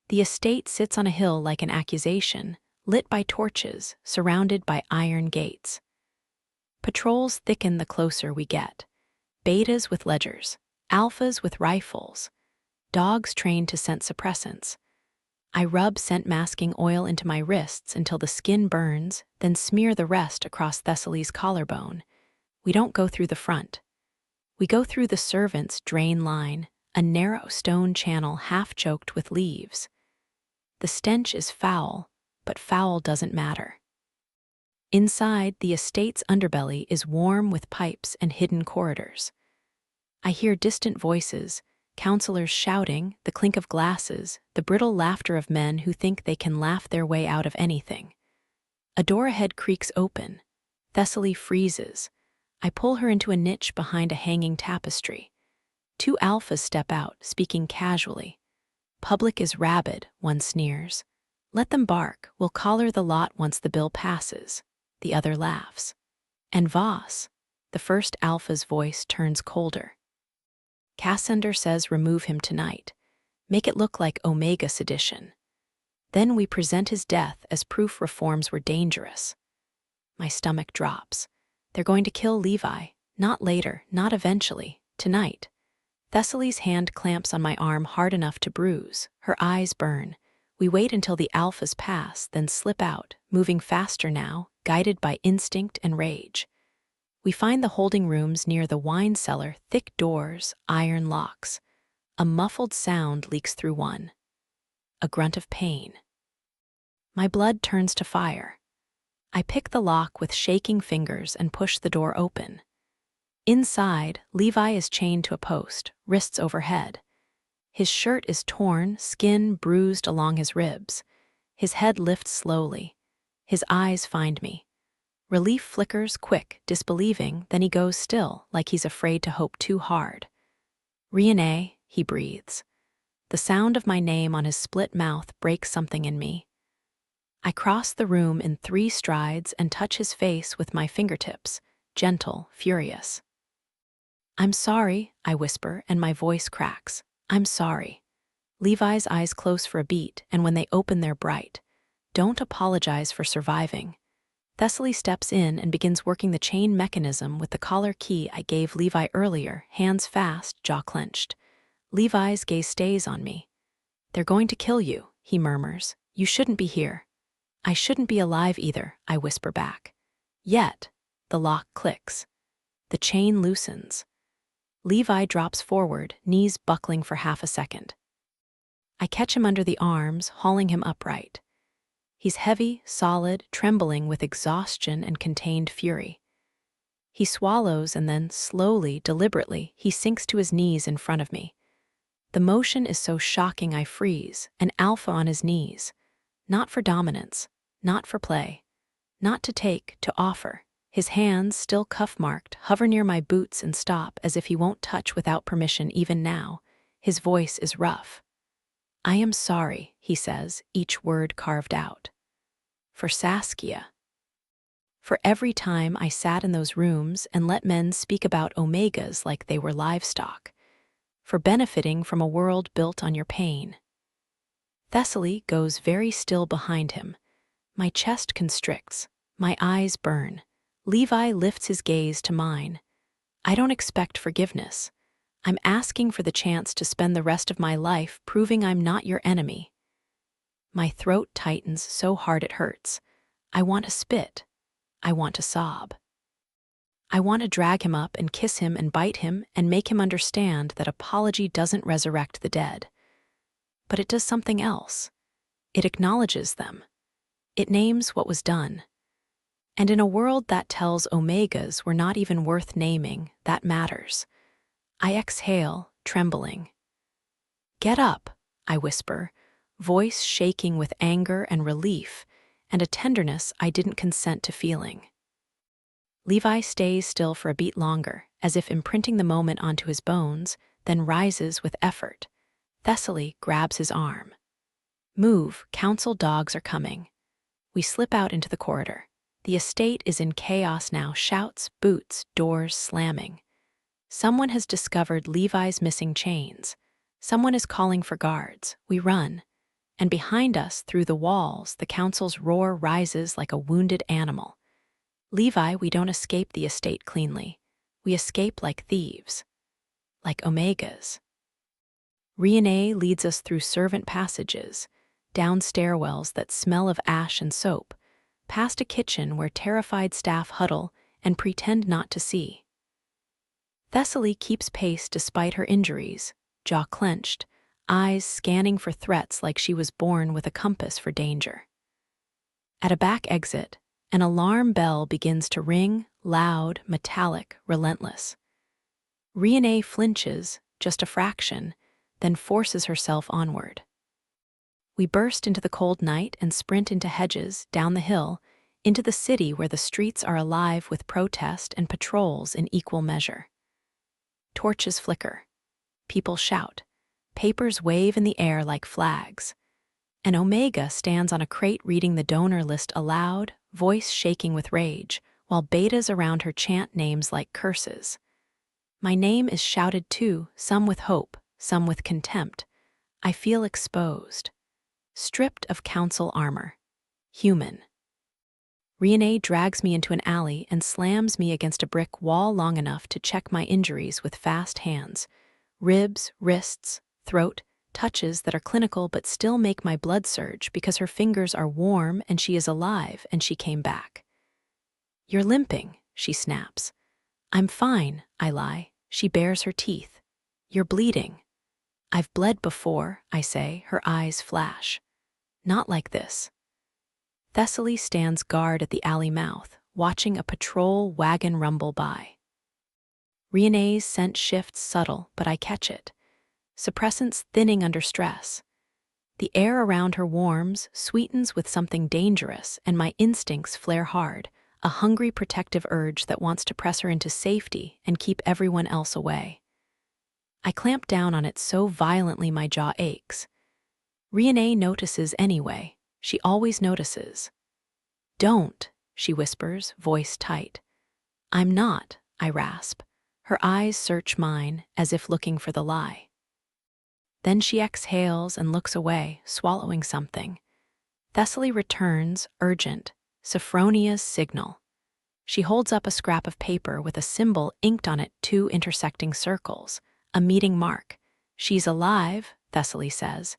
Speaker 1: The estate sits on a hill like an accusation, lit by torches, surrounded by iron gates. Patrols thicken the closer we get. Betas with ledgers, alphas with rifles, dogs trained to scent suppressants. I rub scent-masking oil into my wrists until the skin burns, then smear the rest across Thessaly's collarbone. We don't go through the front. We go through the servants' drain line, a narrow stone channel half-choked with leaves. The stench is foul, but foul doesn't matter. Inside, the estate's underbelly is warm with pipes and hidden corridors. I hear distant voices, counselors shouting, the clink of glasses, the brittle laughter of men who think they can laugh their way out of anything. A door ahead creaks open. Thessaly freezes. I pull her into a niche behind a hanging tapestry. 2 alphas step out, speaking casually. "Public is rabid," one sneers. "Let them bark, we'll collar the lot once the bill passes." The other laughs. "And Voss?" The first alpha's voice turns colder. "Cassandra says remove him tonight. Make it look like Omega sedition. Then we present his death as proof reforms were dangerous." My stomach drops. They're going to kill Levi. Not later, not eventually. Tonight. Thessaly's hand clamps on my arm hard enough to bruise. Her eyes burn. We wait until the alphas pass, then slip out, moving faster now, guided by instinct and rage. We find the holding rooms near the wine cellar, thick doors, iron locks. A muffled sound leaks through one. A grunt of pain. My blood turns to fire. I pick the lock with shaking fingers and push the door open. Inside, Levi is chained to a post, wrists overhead. His shirt is torn, skin bruised along his ribs. His head lifts slowly. His eyes find me. Relief flickers quick, disbelieving, then he goes still, like he's afraid to hope too hard. Reina, he breathes. The sound of my name on his split mouth breaks something in me. I cross the room in 3 strides and touch his face with my fingertips, gentle, furious. "I'm sorry," I whisper, and my voice cracks. "I'm sorry." Levi's eyes close for a beat, and when they open they're bright. "Don't apologize for surviving." Thessaly steps in and begins working the chain mechanism with the collar key I gave Levi earlier, hands fast, jaw clenched. Levi's gaze stays on me. "They're going to kill you," he murmurs. "You shouldn't be here." "I shouldn't be alive either," I whisper back. Yet, the lock clicks. The chain loosens. Levi drops forward, knees buckling for half a second. I catch him under the arms, hauling him upright. He's heavy, solid, trembling with exhaustion and contained fury. He swallows and then, slowly, deliberately, he sinks to his knees in front of me. The motion is so shocking I freeze, an alpha on his knees. Not for dominance, not for play, not to take, to offer. His hands, still cuff-marked, hover near my boots and stop as if he won't touch without permission even now. His voice is rough. "I am sorry," he says, each word carved out. For Saskia. For every time I sat in those rooms and let men speak about omegas like they were livestock. For benefiting from a world built on your pain. Thessaly goes very still behind him. My chest constricts. My eyes burn. Levi lifts his gaze to mine. I don't expect forgiveness. I'm asking for the chance to spend the rest of my life proving I'm not your enemy. My throat tightens so hard it hurts. I want to spit. I want to sob. I want to drag him up and kiss him and bite him and make him understand that apology doesn't resurrect the dead. But it does something else. It acknowledges them. It names what was done. And in a world that tells omegas were not even worth naming, that matters. I exhale, trembling. "Get up," I whisper, voice shaking with anger and relief, and a tenderness I didn't consent to feeling. Levi stays still for a beat longer, as if imprinting the moment onto his bones, then rises with effort. Thessaly grabs his arm. "Move, council dogs are coming." We slip out into the corridor. The estate is in chaos now, shouts, boots, doors slamming. Someone has discovered Levi's missing chains. Someone is calling for guards. We run. And behind us, through the walls, the council's roar rises like a wounded animal. Levi, we don't escape the estate cleanly. We escape like thieves. Like omegas. Reina leads us through servant passages, down stairwells that smell of ash and soap, past a kitchen where terrified staff huddle and pretend not to see. Thessaly keeps pace despite her injuries, jaw clenched, eyes scanning for threats like she was born with a compass for danger. At a back exit, an alarm bell begins to ring, loud, metallic, relentless. Reina flinches, just a fraction, then forces herself onward. We burst into the cold night and sprint into hedges, down the hill, into the city where the streets are alive with protest and patrols in equal measure. Torches flicker. People shout. Papers wave in the air like flags. An Omega stands on a crate reading the donor list aloud, voice shaking with rage, while betas around her chant names like curses. My name is shouted too, some with hope, some with contempt. I feel exposed. Stripped of council armor. Human. Reina drags me into an alley and slams me against a brick wall long enough to check my injuries with fast hands. Ribs, wrists, throat, touches that are clinical but still make my blood surge because her fingers are warm and she is alive and she came back. "You're limping," she snaps. "I'm fine," I lie. She bares her teeth. "You're bleeding." "I've bled before," I say, her eyes flash. "Not like this." Thessaly stands guard at the alley mouth, watching a patrol wagon rumble by. Reina's scent shifts subtle, but I catch it. Suppressants thinning under stress. The air around her warms, sweetens with something dangerous, and my instincts flare hard, a hungry protective urge that wants to press her into safety and keep everyone else away. I clamp down on it so violently my jaw aches. Reina notices anyway. She always notices. "Don't," she whispers, voice tight. "I'm not," I rasp. Her eyes search mine, as if looking for the lie. Then she exhales and looks away, swallowing something. Thessaly returns, urgent, Sophronia's signal. She holds up a scrap of paper with a symbol inked on it, 2 intersecting circles, a meeting mark. "She's alive," Thessaly says.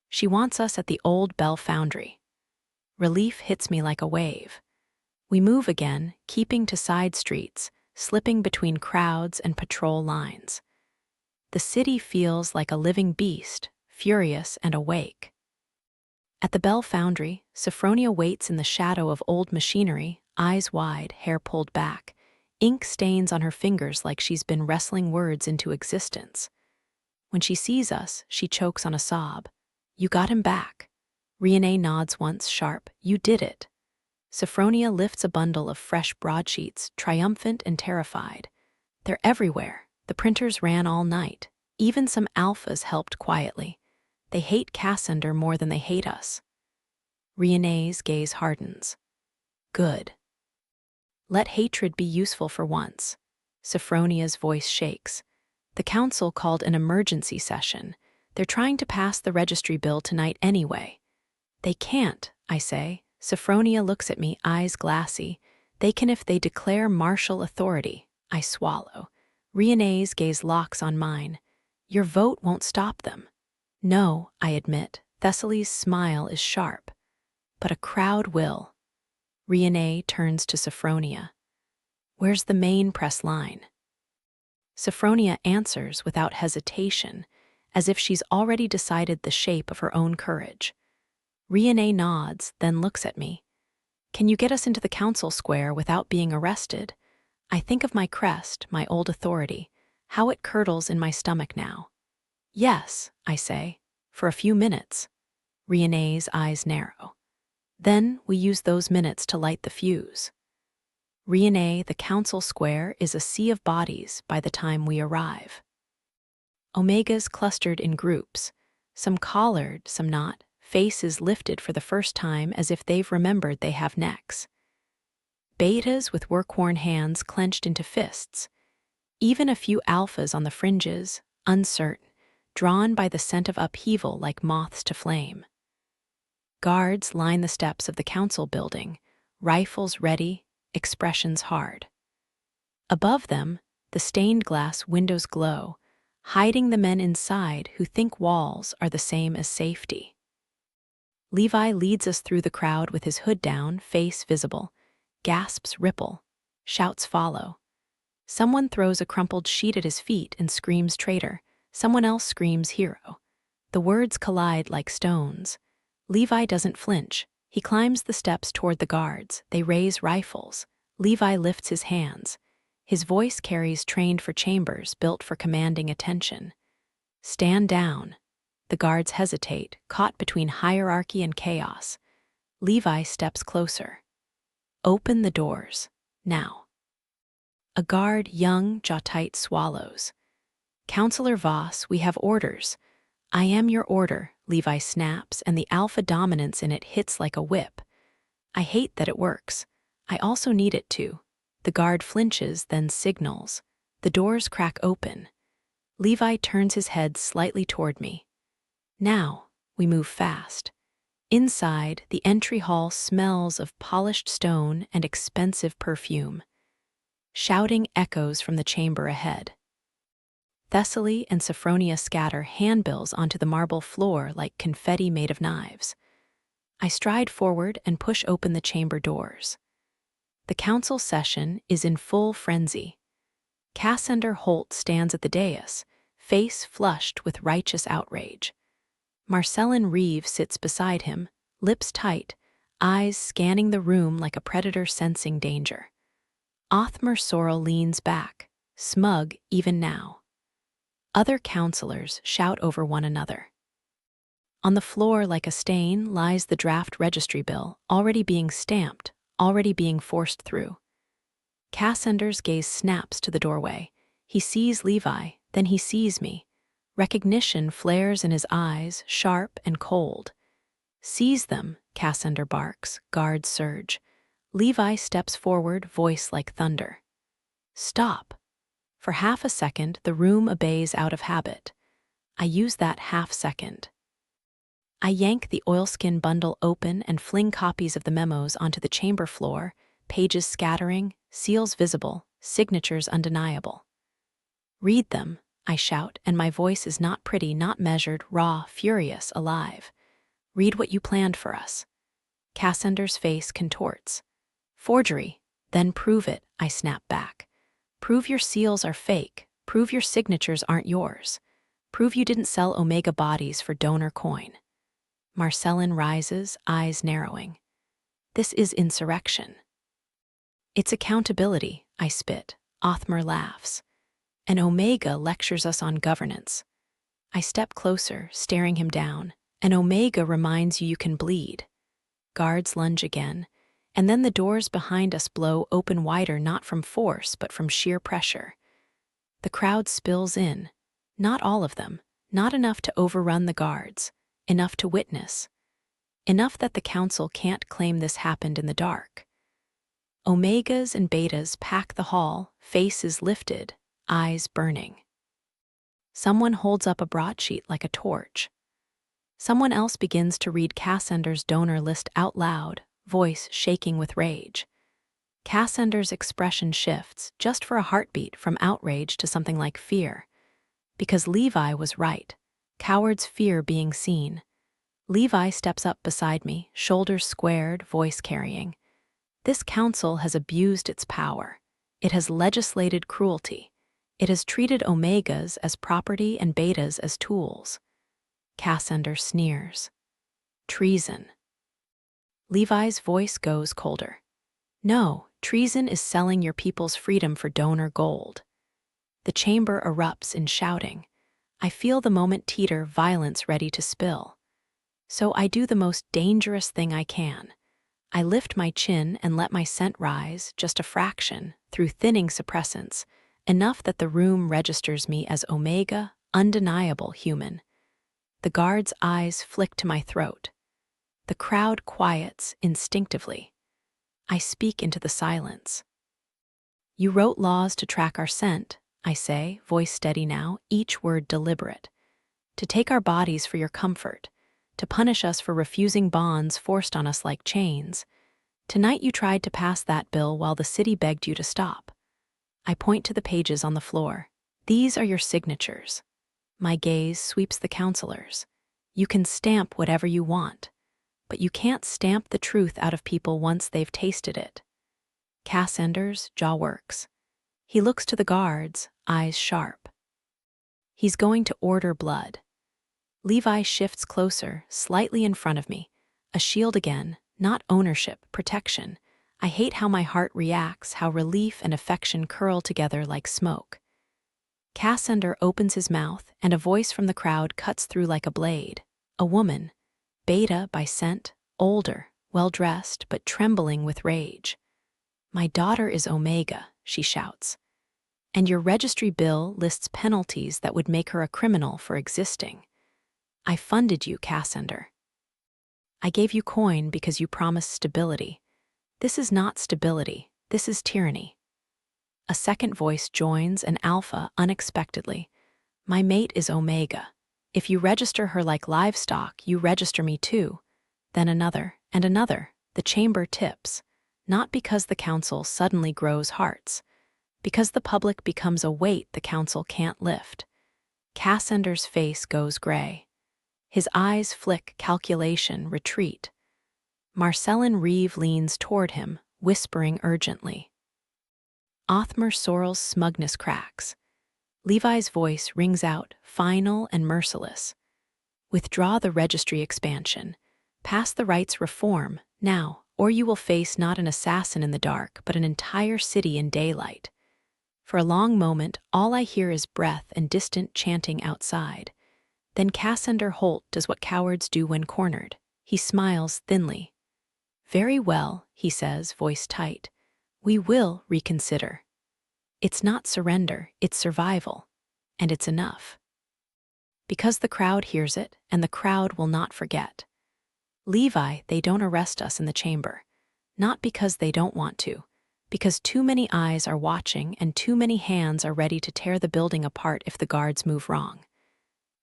Speaker 1: "She wants us at the old Bell Foundry." Relief hits me like a wave. We move again, keeping to side streets, slipping between crowds and patrol lines. The city feels like a living beast, furious and awake. At the Bell Foundry, Sophronia waits in the shadow of old machinery, eyes wide, hair pulled back. Ink stains on her fingers like she's been wrestling words into existence. When she sees us, she chokes on a sob. "You got him back." Reina nods once, sharp. "You did it." Sophronia lifts a bundle of fresh broadsheets, triumphant and terrified. "They're everywhere. The printers ran all night. Even some alphas helped quietly. They hate Cassander more than they hate us." Reina's gaze hardens. "Good. Let hatred be useful for once." Sophronia's voice shakes. "The council called an emergency session. They're trying to pass the registry bill tonight anyway." "They can't," I say. Sophronia looks at me, eyes glassy. "They can if they declare martial authority." I swallow. Reina's gaze locks on mine. "Your vote won't stop them." "No," I admit. Thessaly's smile is sharp. "But a crowd will." Reina turns to Sophronia. "Where's the main press line?" Sophronia answers without hesitation, as if she's already decided the shape of her own courage. Reina nods, then looks at me. "Can you get us into the council square without being arrested?" I think of my crest, my old authority, how it curdles in my stomach now. "Yes," I say, "for a few minutes." Reina's eyes narrow. "Then we use those minutes to light the fuse." Reina, the council square is a sea of bodies by the time we arrive. Omegas clustered in groups, some collared, some not, faces lifted for the first time as if they've remembered they have necks. Betas with work-worn hands clenched into fists. Even a few alphas on the fringes, uncertain, drawn by the scent of upheaval like moths to flame. Guards line the steps of the council building, rifles ready, expressions hard. Above them, the stained glass windows glow, hiding the men inside who think walls are the same as safety. Levi leads us through the crowd with his hood down, face visible. Gasps ripple. Shouts follow. Someone throws a crumpled sheet at his feet and screams traitor. Someone else screams hero. The words collide like stones. Levi doesn't flinch. He climbs the steps toward the guards. They raise rifles. Levi lifts his hands. His voice carries trained for chambers built for commanding attention. "Stand down." The guards hesitate, caught between hierarchy and chaos. Levi steps closer. "Open the doors. Now." A guard, young, jaw tight, swallows. "Counselor Voss, we have orders." "I am your order," Levi snaps, and the alpha dominance in it hits like a whip. I hate that it works. I also need it to. The guard flinches, then signals. The doors crack open. Levi turns his head slightly toward me. Now, we move fast. Inside, the entry hall smells of polished stone and expensive perfume. Shouting echoes from the chamber ahead. Thessaly and Sophronia scatter handbills onto the marble floor like confetti made of knives. I stride forward and push open the chamber doors. The council session is in full frenzy. Cassandra Holt stands at the dais, face flushed with righteous outrage. Marcellin Reeve sits beside him, lips tight, eyes scanning the room like a predator sensing danger. Othmer Sorrell leans back, smug even now. Other counselors shout over one another. On the floor like a stain lies the draft registry bill, already being stamped, already being forced through. Cassander's gaze snaps to the doorway. He sees Levi, then he sees me. Recognition flares in his eyes, sharp and cold. "Seize them," Cassander barks, guards surge. Levi steps forward, voice like thunder. "Stop." For half a second, the room obeys out of habit. I use that half second. I yank the oilskin bundle open and fling copies of the memos onto the chamber floor, pages scattering, seals visible, signatures undeniable. "Read them," I shout, and my voice is not pretty, not measured, raw, furious, alive. "Read what you planned for us." Cassander's face contorts. "Forgery. Then prove it," I snap back. "Prove your seals are fake. Prove your signatures aren't yours. Prove you didn't sell Omega bodies for donor coin." Marcellin rises, eyes narrowing. "This is insurrection." "It's accountability," I spit. Othmer laughs. "And Omega lectures us on governance." I step closer, staring him down. "And Omega reminds you can bleed." Guards lunge again, and then the doors behind us blow open wider, not from force, but from sheer pressure. The crowd spills in. Not all of them, not enough to overrun the guards, enough to witness. Enough that the council can't claim this happened in the dark. Omegas and betas pack the hall, faces lifted, eyes burning. Someone holds up a broadsheet like a torch. Someone else begins to read Cassander's donor list out loud, voice shaking with rage. Cassander's expression shifts, just for a heartbeat, from outrage to something like fear. Because Levi was right. Cowards fear being seen. Levi steps up beside me, shoulders squared, voice carrying. "This council has abused its power. It has legislated cruelty. It has treated Omegas as property and betas as tools." Cassander sneers. "Treason." Levi's voice goes colder. "No, treason is selling your people's freedom for donor gold." The chamber erupts in shouting. I feel the moment teeter, violence ready to spill. So I do the most dangerous thing I can. I lift my chin and let my scent rise, just a fraction, through thinning suppressants, enough that the room registers me as Omega, undeniable human. The guard's eyes flick to my throat. The crowd quiets instinctively. I speak into the silence. "You wrote laws to track our scent," I say, voice steady now, each word deliberate. "To take our bodies for your comfort, to punish us for refusing bonds forced on us like chains. Tonight you tried to pass that bill while the city begged you to stop." I point to the pages on the floor. "These are your signatures." My gaze sweeps the counselors. "You can stamp whatever you want, but you can't stamp the truth out of people once they've tasted it." Cassander's jaw works. He looks to the guards, eyes sharp. He's going to order blood. Levi shifts closer, slightly in front of me. A shield again, not ownership, protection. I hate how my heart reacts, how relief and affection curl together like smoke. Cassander opens his mouth, and a voice from the crowd cuts through like a blade. A woman, beta by scent, older, well-dressed, but trembling with rage. "My daughter is Omega," she shouts. "And your registry bill lists penalties that would make her a criminal for existing. I funded you, Cassander. I gave you coin because you promised stability. This is not stability, this is tyranny." A second voice joins, an alpha, unexpectedly. "My mate is Omega. If you register her like livestock, you register me too." Then another, and another. The chamber tips. Not because the council suddenly grows hearts. Because the public becomes a weight the council can't lift. Cassander's face goes gray. His eyes flick calculation, retreat. Marcellin Reeve leans toward him, whispering urgently. Othmer Sorrel's smugness cracks. Levi's voice rings out, final and merciless. Withdraw the registry expansion. Pass the rights reform, now, or you will face not an assassin in the dark, but an entire city in daylight. For a long moment, all I hear is breath and distant chanting outside. Then Cassander Holt does what cowards do when cornered. He smiles thinly. Very well, he says, voice tight. We will reconsider. It's not surrender, it's survival. And it's enough. Because the crowd hears it, and the crowd will not forget. Levi, they don't arrest us in the chamber. Not because they don't want to. Because too many eyes are watching and too many hands are ready to tear the building apart if the guards move wrong.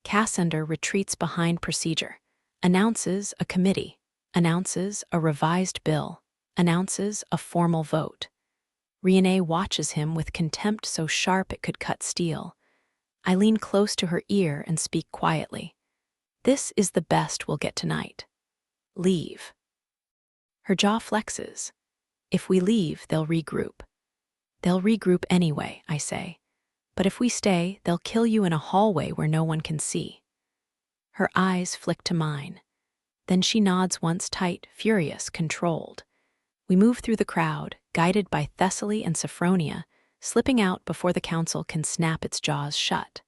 Speaker 1: Cassander retreats behind procedure, announces a committee, announces a revised bill, announces a formal vote. Reina watches him with contempt so sharp it could cut steel. I lean close to her ear and speak quietly. This is the best we'll get tonight. Leave. Her jaw flexes. If we leave, they'll regroup. They'll regroup anyway, I say. But if we stay, they'll kill you in a hallway where no one can see. Her eyes flick to mine. Then she nods once tight, furious, controlled. We move through the crowd, guided by Thessaly and Sophronia, slipping out before the council can snap its jaws shut.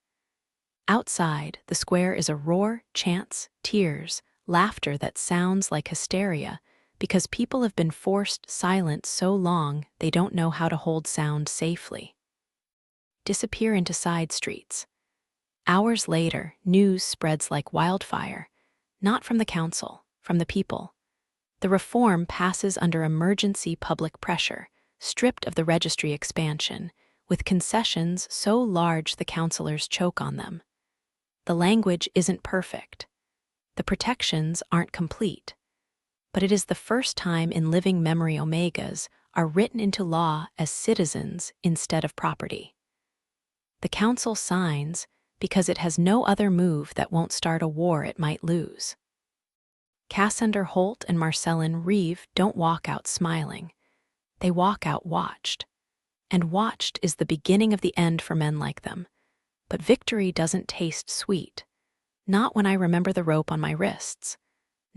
Speaker 1: Outside, the square is a roar, chants, tears, laughter that sounds like hysteria, because people have been forced silent so long they don't know how to hold sound safely. Disappear into side streets. Hours later, news spreads like wildfire, not from the council, from the people. The reform passes under emergency public pressure, stripped of the registry expansion, with concessions so large the councillors choke on them. The language isn't perfect. The protections aren't complete. But it is the first time in living memory Omegas are written into law as citizens instead of property. The council signs because it has no other move that won't start a war it might lose. Cassander Holt and Marcellin Reeve don't walk out smiling. They walk out watched. And watched is the beginning of the end for men like them. But victory doesn't taste sweet. Not when I remember the rope on my wrists.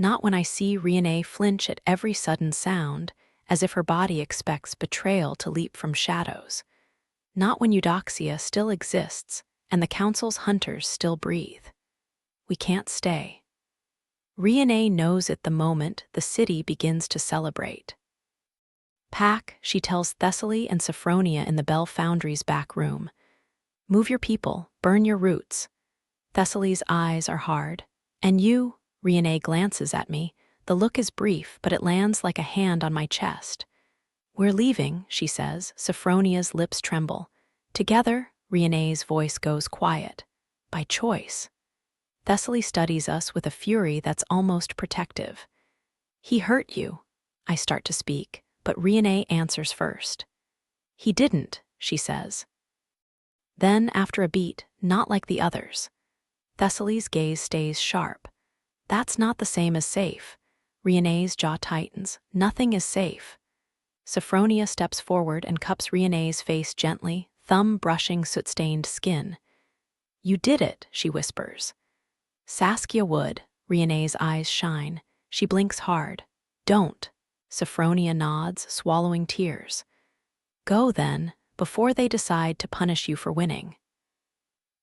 Speaker 1: Not when I see Reina flinch at every sudden sound, as if her body expects betrayal to leap from shadows. Not when Eudoxia still exists, and the council's hunters still breathe. We can't stay. Reina knows it the moment the city begins to celebrate. Pack, she tells Thessaly and Sophronia in the Bell Foundry's back room. Move your people, burn your roots. Thessaly's eyes are hard. And you? Reina glances at me. The look is brief, but it lands like a hand on my chest. We're leaving, she says. Sophronia's lips tremble. Together, Reina's voice goes quiet. By choice. Thessaly studies us with a fury that's almost protective. He hurt you. I start to speak, but Reina answers first. He didn't, she says. Then, after a beat, not like the others. Thessaly's gaze stays sharp. That's not the same as safe. Reina's jaw tightens. Nothing is safe. Sophronia steps forward and cups Reina's face gently, thumb brushing soot-stained skin. You did it, she whispers. Saskia would. Reina's eyes shine. She blinks hard. Don't. Sophronia nods, swallowing tears. Go then, before they decide to punish you for winning.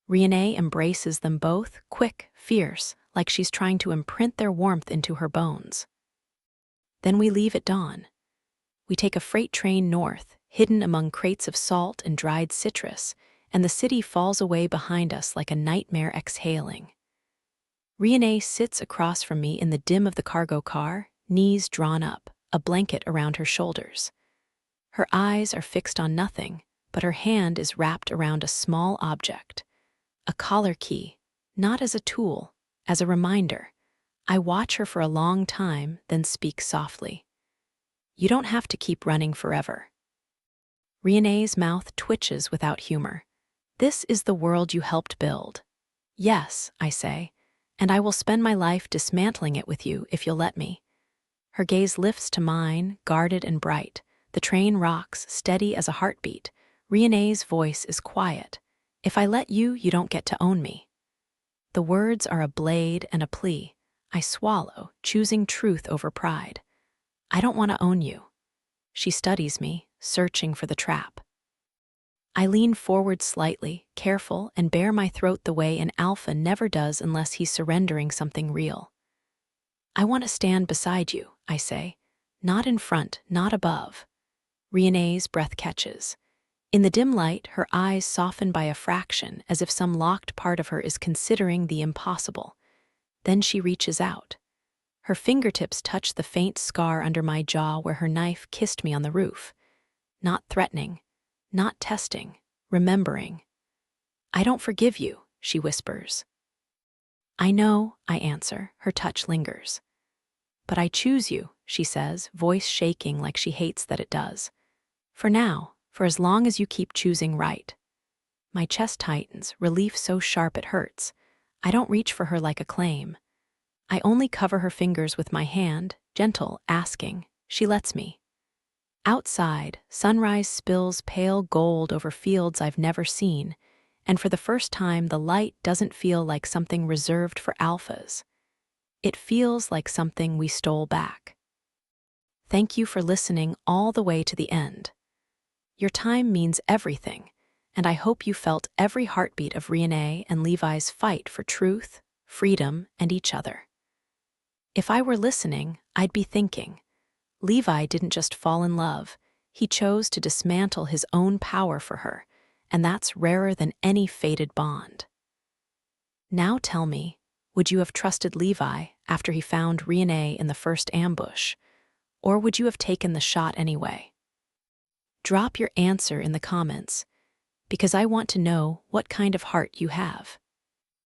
Speaker 1: Reina embraces them both, quick, fierce, like she's trying to imprint their warmth into her bones. Then we leave at dawn. We take a freight train north, hidden among crates of salt and dried citrus, and the city falls away behind us like a nightmare exhaling. Reina sits across from me in the dim of the cargo car, knees drawn up, a blanket around her shoulders. Her eyes are fixed on nothing, but her hand is wrapped around a small object. A collar key, not as a tool, as a reminder. I watch her for a long time, then speak softly. You don't have to keep running forever. Reina's mouth twitches without humor. This is the world you helped build. Yes, I say, and I will spend my life dismantling it with you if you'll let me. Her gaze lifts to mine, guarded and bright. The train rocks, steady as a heartbeat. Renee's voice is quiet. If I let you, you don't get to own me. The words are a blade and a plea. I swallow, choosing truth over pride. I don't want to own you. She studies me, searching for the trap. I lean forward slightly, careful, and bare my throat the way an alpha never does unless he's surrendering something real. I want to stand beside you, I say. Not in front, not above. Renee's breath catches. In the dim light, her eyes soften by a fraction, as if some locked part of her is considering the impossible. Then she reaches out. Her fingertips touch the faint scar under my jaw where her knife kissed me on the roof. Not threatening, not testing, remembering. I don't forgive you, she whispers. I know, I answer, her touch lingers. But I choose you, she says, voice shaking like she hates that it does. For now, for as long as you keep choosing right. My chest tightens, relief so sharp it hurts. I don't reach for her like a claim. I only cover her fingers with my hand, gentle, asking. She lets me. Outside, sunrise spills pale gold over fields I've never seen, and for the first time the light doesn't feel like something reserved for alphas. It feels like something we stole back. Thank you for listening all the way to the end. Your time means everything, and I hope you felt every heartbeat of Reina and Levi's fight for truth, freedom, and each other. If I were listening, I'd be thinking, Levi didn't just fall in love, he chose to dismantle his own power for her, and that's rarer than any fated bond. Now tell me, would you have trusted Levi after he found Reina in the first ambush, or would you have taken the shot anyway? Drop your answer in the comments, because I want to know what kind of heart you have.